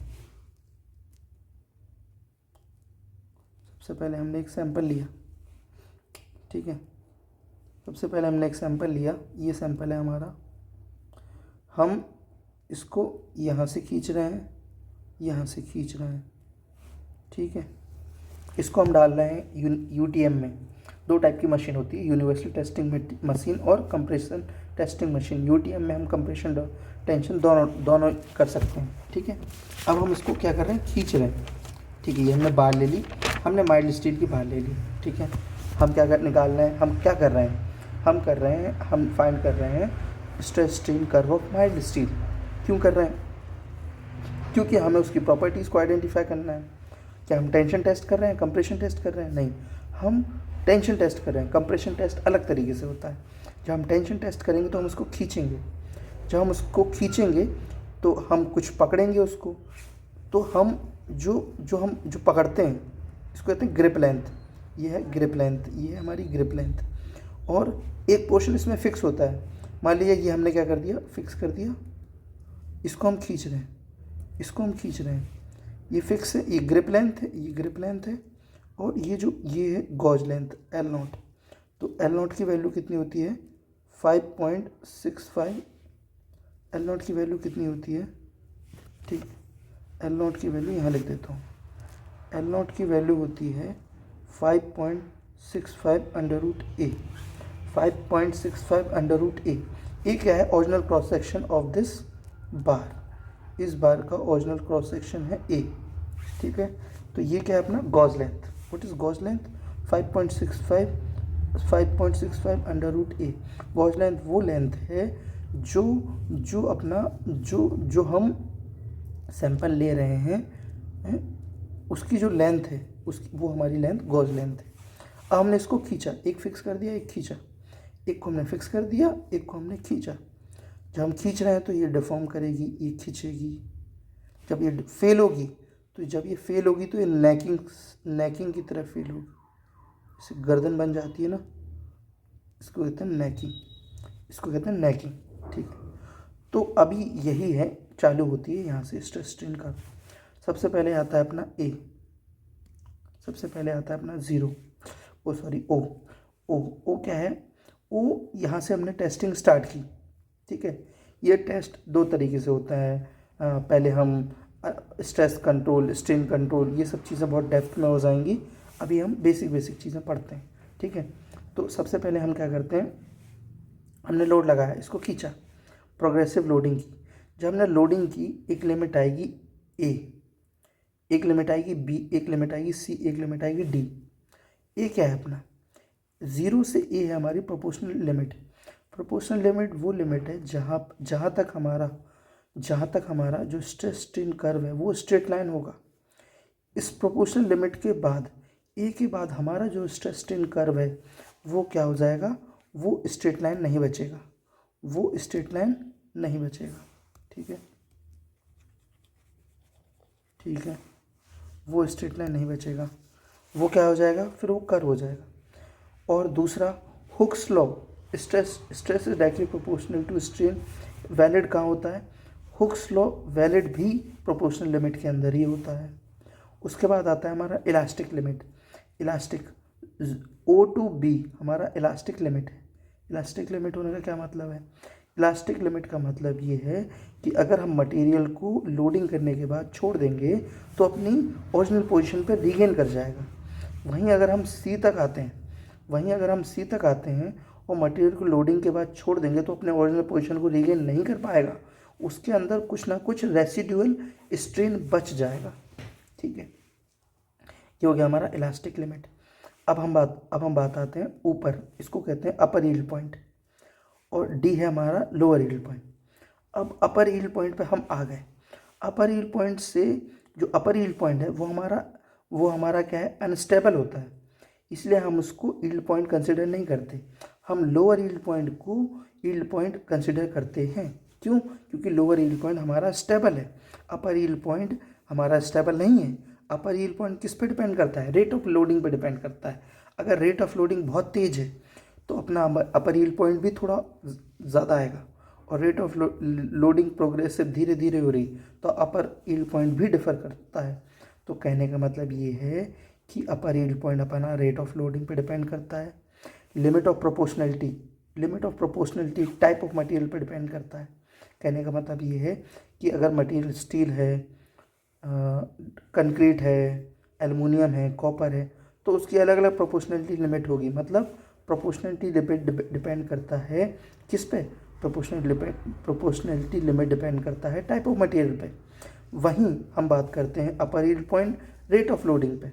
Speaker 1: सबसे पहले हमने एक सैंपल लिया, ठीक है, सबसे पहले हमने एक सैंपल लिया, ये सैंपल है हमारा, हम इसको यहाँ से खींच रहे हैं, यहाँ से खींच रहे हैं, ठीक है। इसको हम डाल रहे हैं UTM में। दो टाइप की मशीन होती है, यूनिवर्सल टेस्टिंग मशीन और कंप्रेशन टेस्टिंग मशीन। UTM में हम कंप्रेशन टेंशन दोनों कर सकते हैं, ठीक है। अब हम इसको क्या कर रहे हैं, खींच रहे हैं, ठीक है। ये हमने बार ले ली, हमने माइल्ड स्टील की बार ले ली, ठीक है। हम क्या निकाल रहे हैं, हम क्या कर रहे हैं, हम फाइंड कर रहे हैं stress strain curve of mild steel. क्यों कर रहे हैं, क्योंकि हमें उसकी प्रॉपर्टीज़ को आइडेंटिफाई करना है। क्या हम टेंशन टेस्ट कर रहे हैं, कंप्रेशन टेस्ट कर रहे हैं, नहीं, हम टेंशन टेस्ट कर रहे हैं। कंप्रेशन टेस्ट अलग तरीके से होता है। जब हम टेंशन टेस्ट करेंगे तो हम उसको खींचेंगे, जब हम उसको खींचेंगे तो हम कुछ पकड़ेंगे उसको, तो हम जो पकड़ते हैं इसको कहते हैं ग्रिप लेंथ। ये है ग्रिप लेंथ, ये है हमारी ग्रिप लेंथ। और एक पोर्शन इसमें फिक्स होता है, मान लीजिए ये हमने क्या कर दिया, फिक्स कर दिया, इसको हम खींच रहे हैं, इसको हम खींच रहे हैं, ये फिक्स है, ये ग्रिप लेंथ है, ये ग्रिप लेंथ है, और ये है गॉज लेंथ L0। तो L0 की वैल्यू कितनी होती है, 5.65। L0 की वैल्यू कितनी होती है, ठीक, L0 की वैल्यू यहाँ लिख देता हूँ। L0 की वैल्यू होती है 5.65 √A, 5.65 √A। ये क्या है, original cross section of this bar, इस बार का ओरिजिनल क्रॉस सेक्शन है A, ठीक है। तो ये क्या है अपना gauge length. What is gauge length, 5.65 √A। Gauge length वो लेंथ है जो हम सैंपल ले रहे हैं, उसकी जो लेंथ है उसकी, वो हमारी लेंथ गॉज लेंथ है। अब हमने इसको खींचा, एक फिक्स कर दिया, एक खींचा, एक को हमने फिक्स कर दिया, एक को हमने खींचा। जब हम खींच रहे हैं तो ये डिफॉर्म करेगी, ये खींचेगी। जब ये फेल होगी तो ये नेकिंग की तरह फेल होगी, जैसे गर्दन बन जाती है ना, इसको कहते हैं नेकिंग, ठीक है। तो अभी यही है, चालू होती है यहाँ से स्ट्रेस स्ट्रेन का। सबसे पहले आता है अपना A, सबसे पहले आता है अपना 0, O क्या है, O यहाँ से हमने टेस्टिंग स्टार्ट की, ठीक है। ये टेस्ट दो तरीके से होता है, पहले हम स्ट्रेस कंट्रोल, स्ट्रेन कंट्रोल, ये सब चीज़ें बहुत डेप्थ में हो जाएंगी, अभी हम बेसिक चीज़ें पढ़ते हैं, ठीक है। तो सबसे पहले हम क्या करते हैं, हमने लोड लगाया, इसको खींचा, प्रोग्रेसिव लोडिंग की। जब हमने लोडिंग की, एक लिमिट आएगी A, एक लिमिट आएगी B, एक लिमिट आएगी C, एक लिमिट आएगी D। A क्या है अपना, 0 से A है हमारी प्रोपोर्शनल लिमिट। प्रोपोर्शनल लिमिट वो लिमिट है जहाँ तक हमारा जो स्ट्रेस स्ट्रेन कर्व है वो स्ट्रेट लाइन होगा। इस प्रोपोर्शनल लिमिट के बाद, A के बाद हमारा जो स्ट्रेस स्ट्रेन कर्व है वो क्या हो जाएगा, वो स्ट्रेट लाइन नहीं बचेगा, ठीक है, वो स्ट्रेट लाइन नहीं बचेगा, वो क्या हो जाएगा, फिर वो कर्व हो जाएगा। और दूसरा Hooke's law, stress is directly proportional to strain valid कहाँ होता है? हुक्स लॉ वैलिड भी प्रोपोर्शनल लिमिट के अंदर ही होता है। उसके बाद आता है हमारा elastic limit. Elastic O to B हमारा इलास्टिक लिमिट है। इलास्टिक लिमिट होने का क्या मतलब है? इलास्टिक लिमिट का मतलब ये है कि अगर हम मटेरियल को लोडिंग करने के बाद छोड़ देंगे तो अपनी ओरिजिनल पोजीशन पर रीगेन कर जाएगा। वहीं अगर हम सी तक आते हैं और मटेरियल को लोडिंग के बाद छोड़ देंगे तो अपने ओरिजिनल पोजीशन को रीगेन नहीं कर पाएगा, उसके अंदर कुछ ना कुछ रेसिडुअल स्ट्रेन बच जाएगा। ठीक है, ये हो गया हमारा इलास्टिक लिमिट। अब हम बात आते हैं ऊपर, इसको कहते हैं अपर यील्ड पॉइंट, और डी है हमारा लोअर यील्ड पॉइंट। अब अपर यील्ड पॉइंट पे हम आ गए। अपर यील्ड पॉइंट से जो अपर यील्ड पॉइंट है वो हमारा क्या है? अनस्टेबल होता है, इसलिए हम उसको यील्ड पॉइंट कंसिडर नहीं करते। हम लोअर यील्ड पॉइंट को यील्ड पॉइंट कंसिडर करते हैं। क्यों? क्योंकि लोअर यील्ड पॉइंट हमारा स्टेबल है, अपर यील्ड पॉइंट हमारा स्टेबल नहीं है। अपर यील्ड पॉइंट किस पे डिपेंड करता है? रेट ऑफ लोडिंग पे डिपेंड करता है। अगर रेट ऑफ लोडिंग बहुत तेज़ है तो अपना अपर यील्ड पॉइंट भी थोड़ा ज़्यादा आएगा, और रेट ऑफ लोडिंग प्रोग्रेसिव धीरे धीरे हो रही तो अपर यील्ड पॉइंट भी डिफर करता है। तो कहने का मतलब ये है कि अपर यील्ड पॉइंट अपना रेट ऑफ लोडिंग पे डिपेंड करता है। Limit of proportionality type of material पे डिपेंड करता है। कहने का मतलब ये है कि अगर मटेरियल स्टील है, कंक्रीट है, एल्युमिनियम है, कॉपर है, तो उसकी अलग अलग प्रोपोर्शनलिटी लिमिट होगी। मतलब प्रोपोर्शनलिटी डिपेंड करता है किस पे? प्रोपोर्शनलिटी लिमिट डिपेंड करता है टाइप ऑफ मटेरियल पे। वहीं हम बात करते हैं upper yield point rate of loading पे।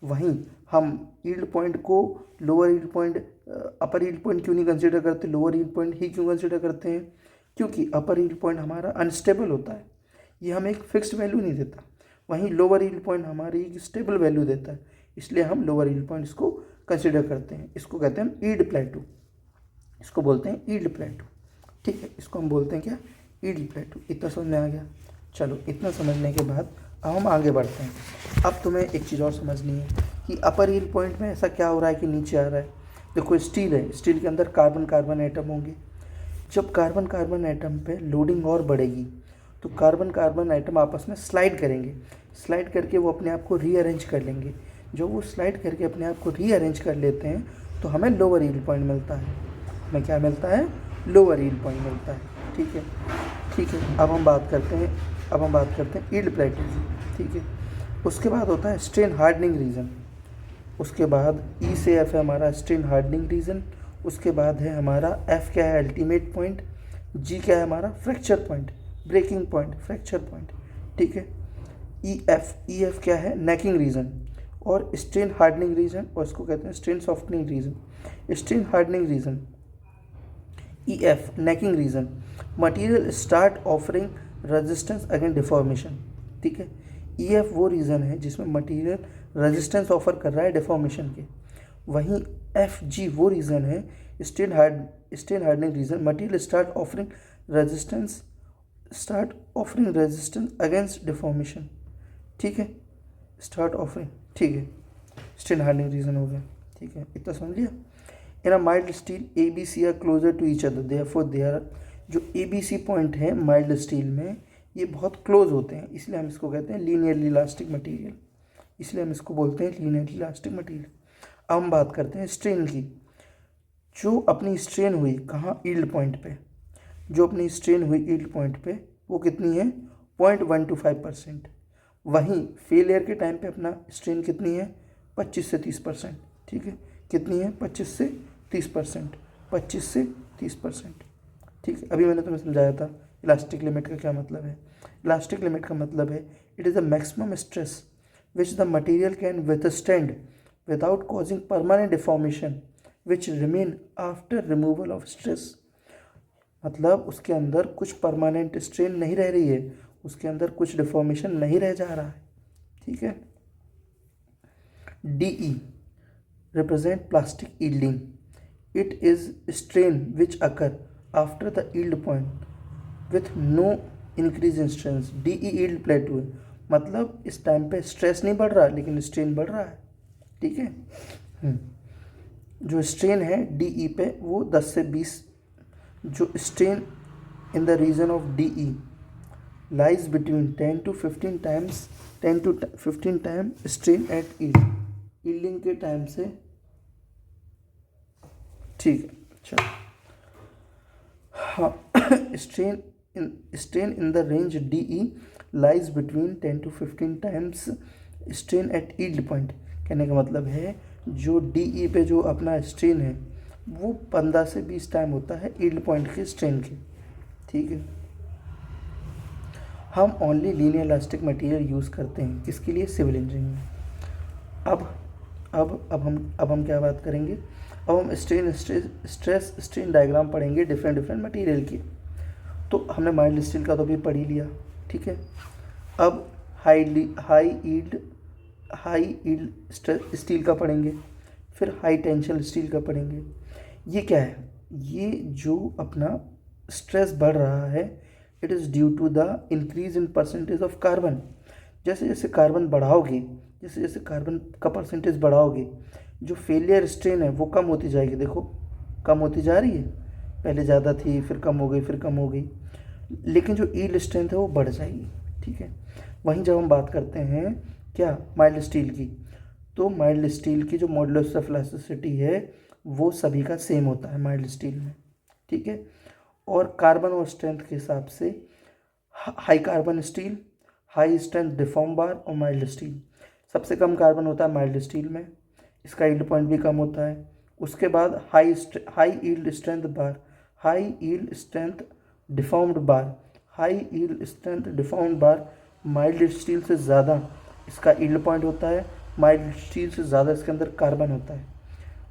Speaker 1: वहीं हम यील्ड पॉइंट को lower yield point, upper yield point क्यों नहीं कंसिडर करते, लोअर यील्ड पॉइंट ही क्यों कंसिडर करते हैं? क्योंकि अपर यील्ड पॉइंट हमारा अनस्टेबल होता है, ये हमें एक फिक्स्ड वैल्यू नहीं देता। वहीं लोअर यील्ड पॉइंट हमारी एक स्टेबल वैल्यू देता है, इसलिए हम लोअर यील्ड पॉइंट इसको कंसिडर करते हैं। इसको कहते हैं हम यील्ड प्लेटू, इसको बोलते हैं यील्ड प्लेटू। ठीक है, इसको हम बोलते हैं क्या? यील्ड प्लेटू। इतना समझ में आ गया? चलो, इतना समझने के बाद अब हम आगे बढ़ते हैं। अब तुम्हें एक चीज़ और समझनी है कि अपर यील्ड पॉइंट में ऐसा क्या हो रहा है कि नीचे आ रहा है। देखो, स्टील है, स्टील के अंदर कार्बन कार्बन एटम होंगे। जब कार्बन कार्बन एटम पे लोडिंग और बढ़ेगी तो कार्बन कार्बन एटम आपस में स्लाइड करेंगे, स्लाइड करके वो अपने आप को रीअरेंज कर लेंगे। जब वो स्लाइड करके अपने आप को रीअरेंज कर लेते हैं तो हमें लोअर यील्ड पॉइंट मिलता है। हमें क्या मिलता है? लोअर यील्ड पॉइंट मिलता है। ठीक है, ठीक है। अब हम बात करते हैं यील्ड प्लेटू की। ठीक है, उसके बाद होता है स्ट्रेन हार्डनिंग रीजन। उसके बाद ई से एफ है हमारा स्ट्रेन हार्डनिंग रीजन। उसके बाद है हमारा एफ क्या है? Ultimate point. जी क्या है हमारा? Fracture point, breaking point, fracture point. ठीक है, ई एफ क्या है? नेकिंग रीजन और स्ट्रेन हार्डनिंग रीजन, और इसको कहते हैं strain softening region. Strain hardening region E F necking region, material start offering resistance against deformation. ठीक है, ई एफ वो रीज़न है जिसमें मटेरियल रेजिस्टेंस ऑफर कर रहा है डिफॉर्मेशन के। वहीं एफ जी वो रीज़न है strain hardening region, material start offering resistance against deformation. ठीक है, स्टार्ट ऑफरिंग, ठीक है, स्ट्रेन हार्डनिंग रीजन हो गया। ठीक है, इतना समझ लिया। In a mild steel A B C are closer to each other, therefore they are, जो ए बी सी पॉइंट है माइल्ड स्टील में ये बहुत क्लोज होते हैं, इसलिए हम इसको कहते हैं लीनियरली इलास्टिक मटेरियल, इसलिए हम इसको बोलते हैं लीनियरली इलास्टिक मटेरियल। अब हम बात करते हैं स्ट्रेन की। जो अपनी स्ट्रेन हुई कहाँ? यील्ड पॉइंट पे। जो अपनी स्ट्रेन हुई यील्ड पॉइंट पे वो कितनी है? 0.125%। वहीं फेलियर के टाइम पे अपना स्ट्रेन कितनी है? 25 से 30%। ठीक है, कितनी है? 25 से 30%, 25 से 30%। ठीक है, अभी मैंने तुम्हें समझाया था इलास्टिक लिमिट का क्या मतलब है। इलास्टिक लिमिट का मतलब है it is the maximum stress which the material can withstand without causing permanent deformation which remain after removal of stress. मतलब उसके अंदर कुछ परमानेंट स्ट्रेन नहीं रह रही है, उसके अंदर कुछ डिफॉर्मेशन नहीं रह जा रहा है। ठीक है, DE represent plastic yielding. It is strain which occur after the yield point with no increase in strength. DE yield plateau है, मतलब इस टाइम पे स्ट्रेस नहीं बढ़ रहा लेकिन स्ट्रेन बढ़ रहा है। ठीक है, जो स्ट्रेन है DE पे वो 10 से 20, जो strain in the region of DE lies between 10 to 15 times strain at yield. Yielding के टाइम से, ठीक है, चलो, हाँ, strain in the range DE lies between 10 to 15 times strain at yield point। कहने का मतलब है जो DE पे जो अपना स्ट्रेन है वो 15 से 20 टाइम होता है यील्ड पॉइंट के स्ट्रेन के, ठीक है। हम only linear elastic material use करते हैं किसके लिए, सिविल इंजीनियरिंग में। अब हम क्या बात करेंगे, अब हम स्ट्रेस स्ट्रेन डायग्राम पढ़ेंगे डिफरेंट मटेरियल की। तो हमने माइल्ड स्टील का तो भी पढ़ ही लिया, ठीक है। अब हाई यील्ड स्टील का पढ़ेंगे, फिर हाई टेंशन स्टील का पढ़ेंगे। ये क्या है, ये जो अपना स्ट्रेस बढ़ रहा है it is due to the increase in percentage of carbon. जैसे जैसे कार्बन बढ़ाओगे, जैसे जैसे कार्बन का परसेंटेज बढ़ाओगे, जो फेलियर स्ट्रेन है वो कम होती जाएगी। देखो कम होती जा रही है, पहले ज़्यादा थी, फिर कम हो गई, फिर कम हो गई, लेकिन जो यील्ड स्ट्रेंथ है वो बढ़ जाएगी, ठीक है। वहीं जब हम बात करते हैं क्या, माइल्ड स्टील की, तो माइल्ड स्टील की जो मॉडुलस ऑफ इलास्टिसिटी है वो सभी का सेम होता है माइल्ड स्टील में, ठीक है। और कार्बन और स्ट्रेंथ के हिसाब से high carbon steel, high strength deform bar और माइल्ड स्टील, सबसे कम कार्बन होता है माइल्ड स्टील में, इसका यील्ड पॉइंट भी कम होता है। उसके बाद high yield strength bar, high yield strength deformed bar, high yield strength deformed bar mild steel से ज़्यादा इसका यील्ड पॉइंट होता है, माइल्ड स्टील से ज़्यादा इसके अंदर कार्बन होता है।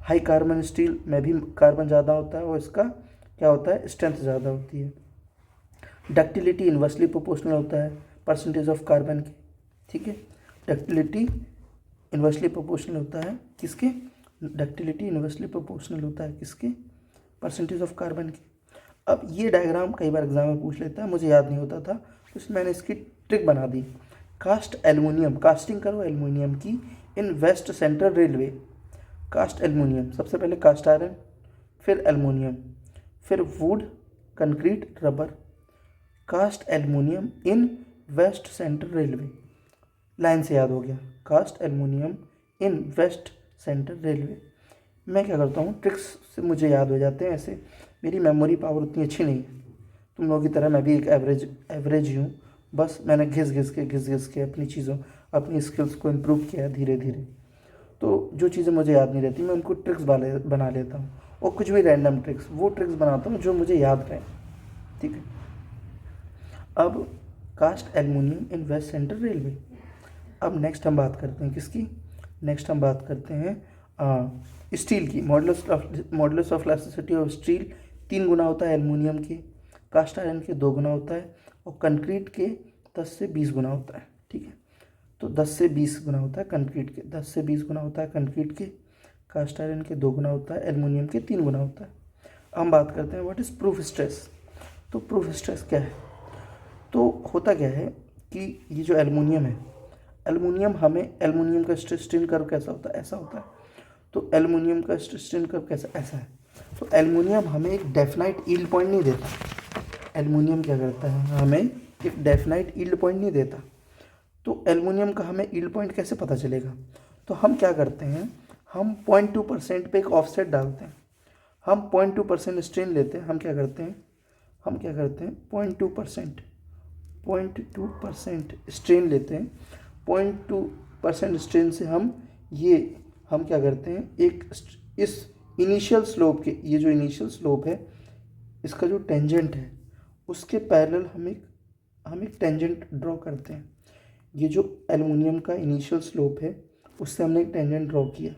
Speaker 1: हाई कार्बन स्टील में भी कार्बन ज़्यादा होता है और इसका क्या होता है, स्ट्रेंथ ज़्यादा होती है। डक्टिलिटी इन्वर्सली प्रोपोर्शनल होता है परसेंटेज ऑफ कार्बन की, ठीक है। डक्टिलिटी इन्वर्सली प्रोपोर्शनल होता है किसके, डक्टिलिटी इन्वर्सली प्रोपोर्शनल होता है किसके, परसेंटेज ऑफ कार्बन की। अब ये डायग्राम कई बार एग्जाम में पूछ लेता है, मुझे याद नहीं होता था तो इसमें मैंने इसकी ट्रिक बना दी। कास्ट एल्युमिनियम, कास्टिंग करो एल्युमिनियम की in West Central Railway. Cast aluminium, सबसे पहले कास्ट आयरन, फिर एल्युमिनियम, फिर wood, concrete, rubber. Cast aluminium in West Central Railway, line से याद हो गया, cast aluminium in West Central Railway. मैं क्या करता हूँ, ट्रिक्स से मुझे याद हो जाते हैं, ऐसे मेरी मेमोरी पावर उतनी अच्छी नहीं है, तुम लोगों की तरह मैं भी एक एवरेज ही हूँ। बस मैंने घिस घिस के अपनी चीज़ों, अपनी स्किल्स को इम्प्रूव किया धीरे धीरे। तो जो चीज़ें मुझे याद नहीं रहती मैं उनको ट्रिक्स बना लेता हूँ, और कुछ भी रैंडम ट्रिक्स, वो ट्रिक्स बनाता हूँ जो मुझे याद रहे, ठीक है। अब cast aluminium in West Central railway. अब नेक्स्ट हम बात करते हैं किसकी, नेक्स्ट हम बात करते हैं स्टील की। Modulus of elasticity of steel 3 गुना होता है एल्युमिनियम के, कास्ट आयरन के 2 गुना होता है, और कंक्रीट के 10 से 20 गुना होता है, ठीक है। तो 10 से 20 गुना होता है कंक्रीट के, 10 से 20 गुना होता है कंक्रीट के, कास्ट आयरन के 2 गुना होता है, एल्युमिनियम के 3 गुना होता है। हम बात करते हैं व्हाट इज़ प्रूफ स्ट्रेस। तो प्रूफ स्ट्रेस क्या है, तो होता क्या है कि ये जो एल्युमिनियम है, एल्युमिनियम का स्ट्रेन कर्व कैसा होता है, ऐसा होता है। तो एल्युमिनियम का स्ट्रेन कर्व कैसा, ऐसा है। तो एल्युमिनियम हमें एक डेफिनाइट यील्ड पॉइंट नहीं देता। एल्युमिनियम क्या करता है, हमें एक डेफिनाइट यील्ड पॉइंट नहीं देता। तो एल्युमिनियम का हमें यील्ड पॉइंट कैसे पता चलेगा, तो हम क्या करते हैं, हम 0.2% पे एक ऑफसेट डालते हैं। हम 0.2% स्ट्रेन लेते हैं, हम क्या करते हैं 0.2% स्ट्रेन लेते हैं। 0.2% स्ट्रेन से हम क्या करते हैं, इस इनिशियल स्लोप के, ये जो इनिशियल स्लोप है इसका जो टेंजेंट है उसके पैरेलल हम एक टेंजेंट ड्रॉ करते हैं। ये जो एल्युमिनियम का इनिशियल स्लोप है उससे हमने एक टेंजेंट ड्रॉ किया,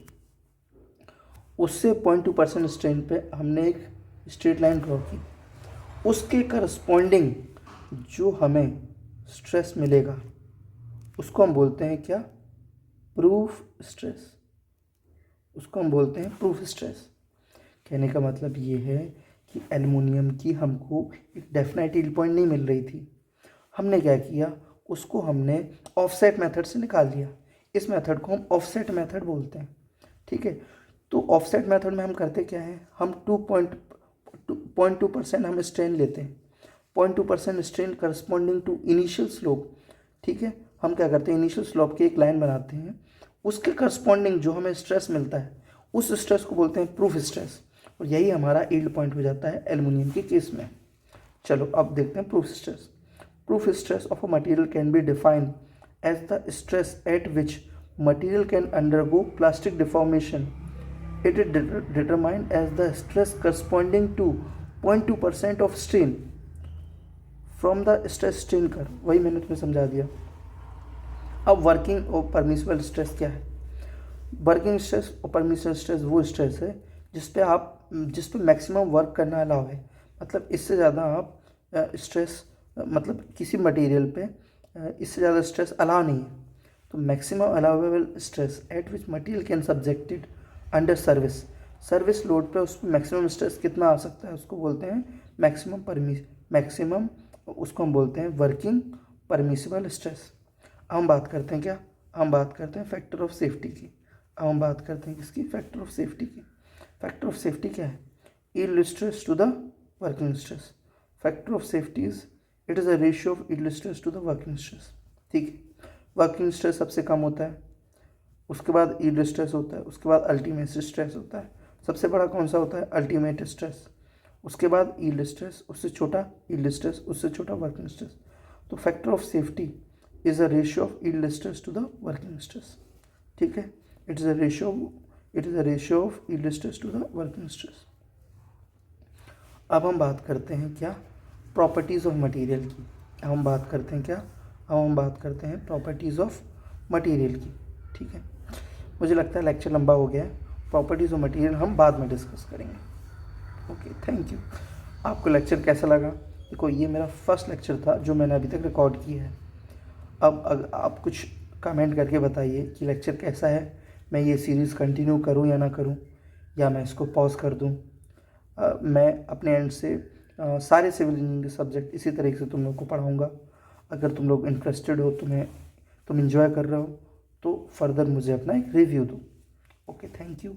Speaker 1: उससे 0.2% स्ट्रेन पे हमने एक स्ट्रेट लाइन ड्रॉ की, उसके करस्पॉन्डिंग जो हमें स्ट्रेस मिलेगा उसको हम बोलते हैं क्या, प्रूफ स्ट्रेस। उसको हम बोलते हैं प्रूफ स्ट्रेस। कहने का मतलब ये है कि एल्युमिनियम की हमको एक डेफिनेट यील्ड पॉइंट नहीं मिल रही थी, हमने क्या किया, उसको हमने ऑफसेट मेथड से निकाल दिया। इस मेथड को हम ऑफसेट मेथड बोलते हैं, ठीक है। तो ऑफसेट मेथड में हम करते क्या है, हम 2.2% हम स्ट्रेन लेते हैं, 0.2% strain corresponding to initial slope, ठीक है। हम क्या करते हैं, इनिशियल स्लोप की एक लाइन बनाते हैं, उसके करस्पॉन्डिंग जो हमें स्ट्रेस मिलता है उस स्ट्रेस को बोलते हैं प्रूफ स्ट्रेस, और यही हमारा यील्ड पॉइंट हो जाता है एल्युमिनियम के केस में। चलो अब देखते हैं proof stress. Proof stress of a material can be defined as the stress at which material can undergo plastic deformation. It is determined as the stress corresponding to 0.2% of strain from the stress strain curve। वही मैंने तुम्हें समझा दिया। अब working और permissible stress क्या है? Working stress और परमिसिबल स्ट्रेस वो स्ट्रेस है जिस पे मैक्सिमम वर्क करना अलाउ है, मतलब इससे ज़्यादा आप स्ट्रेस मतलब किसी मटेरियल पे इससे ज़्यादा स्ट्रेस अलाउ नहीं है। तो maximum allowable stress at which material can subjected under service load पे उस मैक्सिमम स्ट्रेस कितना आ सकता है, उसको बोलते हैं मैक्सिमम उसको हम बोलते हैं वर्किंग परमिसिबल स्ट्रेस। हम बात करते हैं क्या, हम बात करते हैं फैक्टर ऑफ सेफ्टी की। अब हम बात करते हैं किसकी, फैक्टर ऑफ सेफ्टी की। फैक्टर ऑफ सेफ्टी क्या है? Yield stress to the working stress. Factor of safety it is a ratio of yield stress to the working stress, ठीक है। वर्किंग स्ट्रेस सबसे कम होता है, उसके बाद यील्ड स्ट्रेस होता है, उसके बाद अल्टीमेट स्ट्रेस होता है। सबसे बड़ा कौन सा होता है? Ultimate stress. उसके बाद यील्ड स्ट्रेस, उससे छोटा यील्ड स्ट्रेस, उससे छोटा वर्किंग स्ट्रेस। तो factor of safety is a ratio of yield stress to the working stress, ठीक है। It is a ratio of yield stress to the working stress. अब हम बात करते हैं क्या, प्रॉपर्टीज़ ऑफ मटेरियल की। अब हम बात करते हैं क्या, अब हम बात करते हैं प्रॉपर्टीज़ ऑफ मटेरियल की, ठीक है। मुझे लगता है लेक्चर लंबा हो गया है, प्रॉपर्टीज़ ऑफ मटेरियल हम बाद में डिस्कस करेंगे। Okay, thank you. आपको लेक्चर कैसा लगा? देखो ये मेरा फर्स्ट लेक्चर था जो मैंने अभी तक रिकॉर्ड किया है। अब आप कुछ कमेंट करके बताइए कि लेक्चर कैसा है, मैं ये सीरीज़ कंटिन्यू करूँ या ना करूँ, या मैं इसको पॉज कर दूँ। मैं अपने एंड से सारे सिविल इंजीनियरिंग के सब्जेक्ट इसी तरीके से तुम लोग को पढ़ाऊँगा। अगर तुम लोग इंटरेस्टेड हो, तुम इन्जॉय कर रहे हो, तो फर्दर मुझे अपना एक रिव्यू दो। Okay, thank you.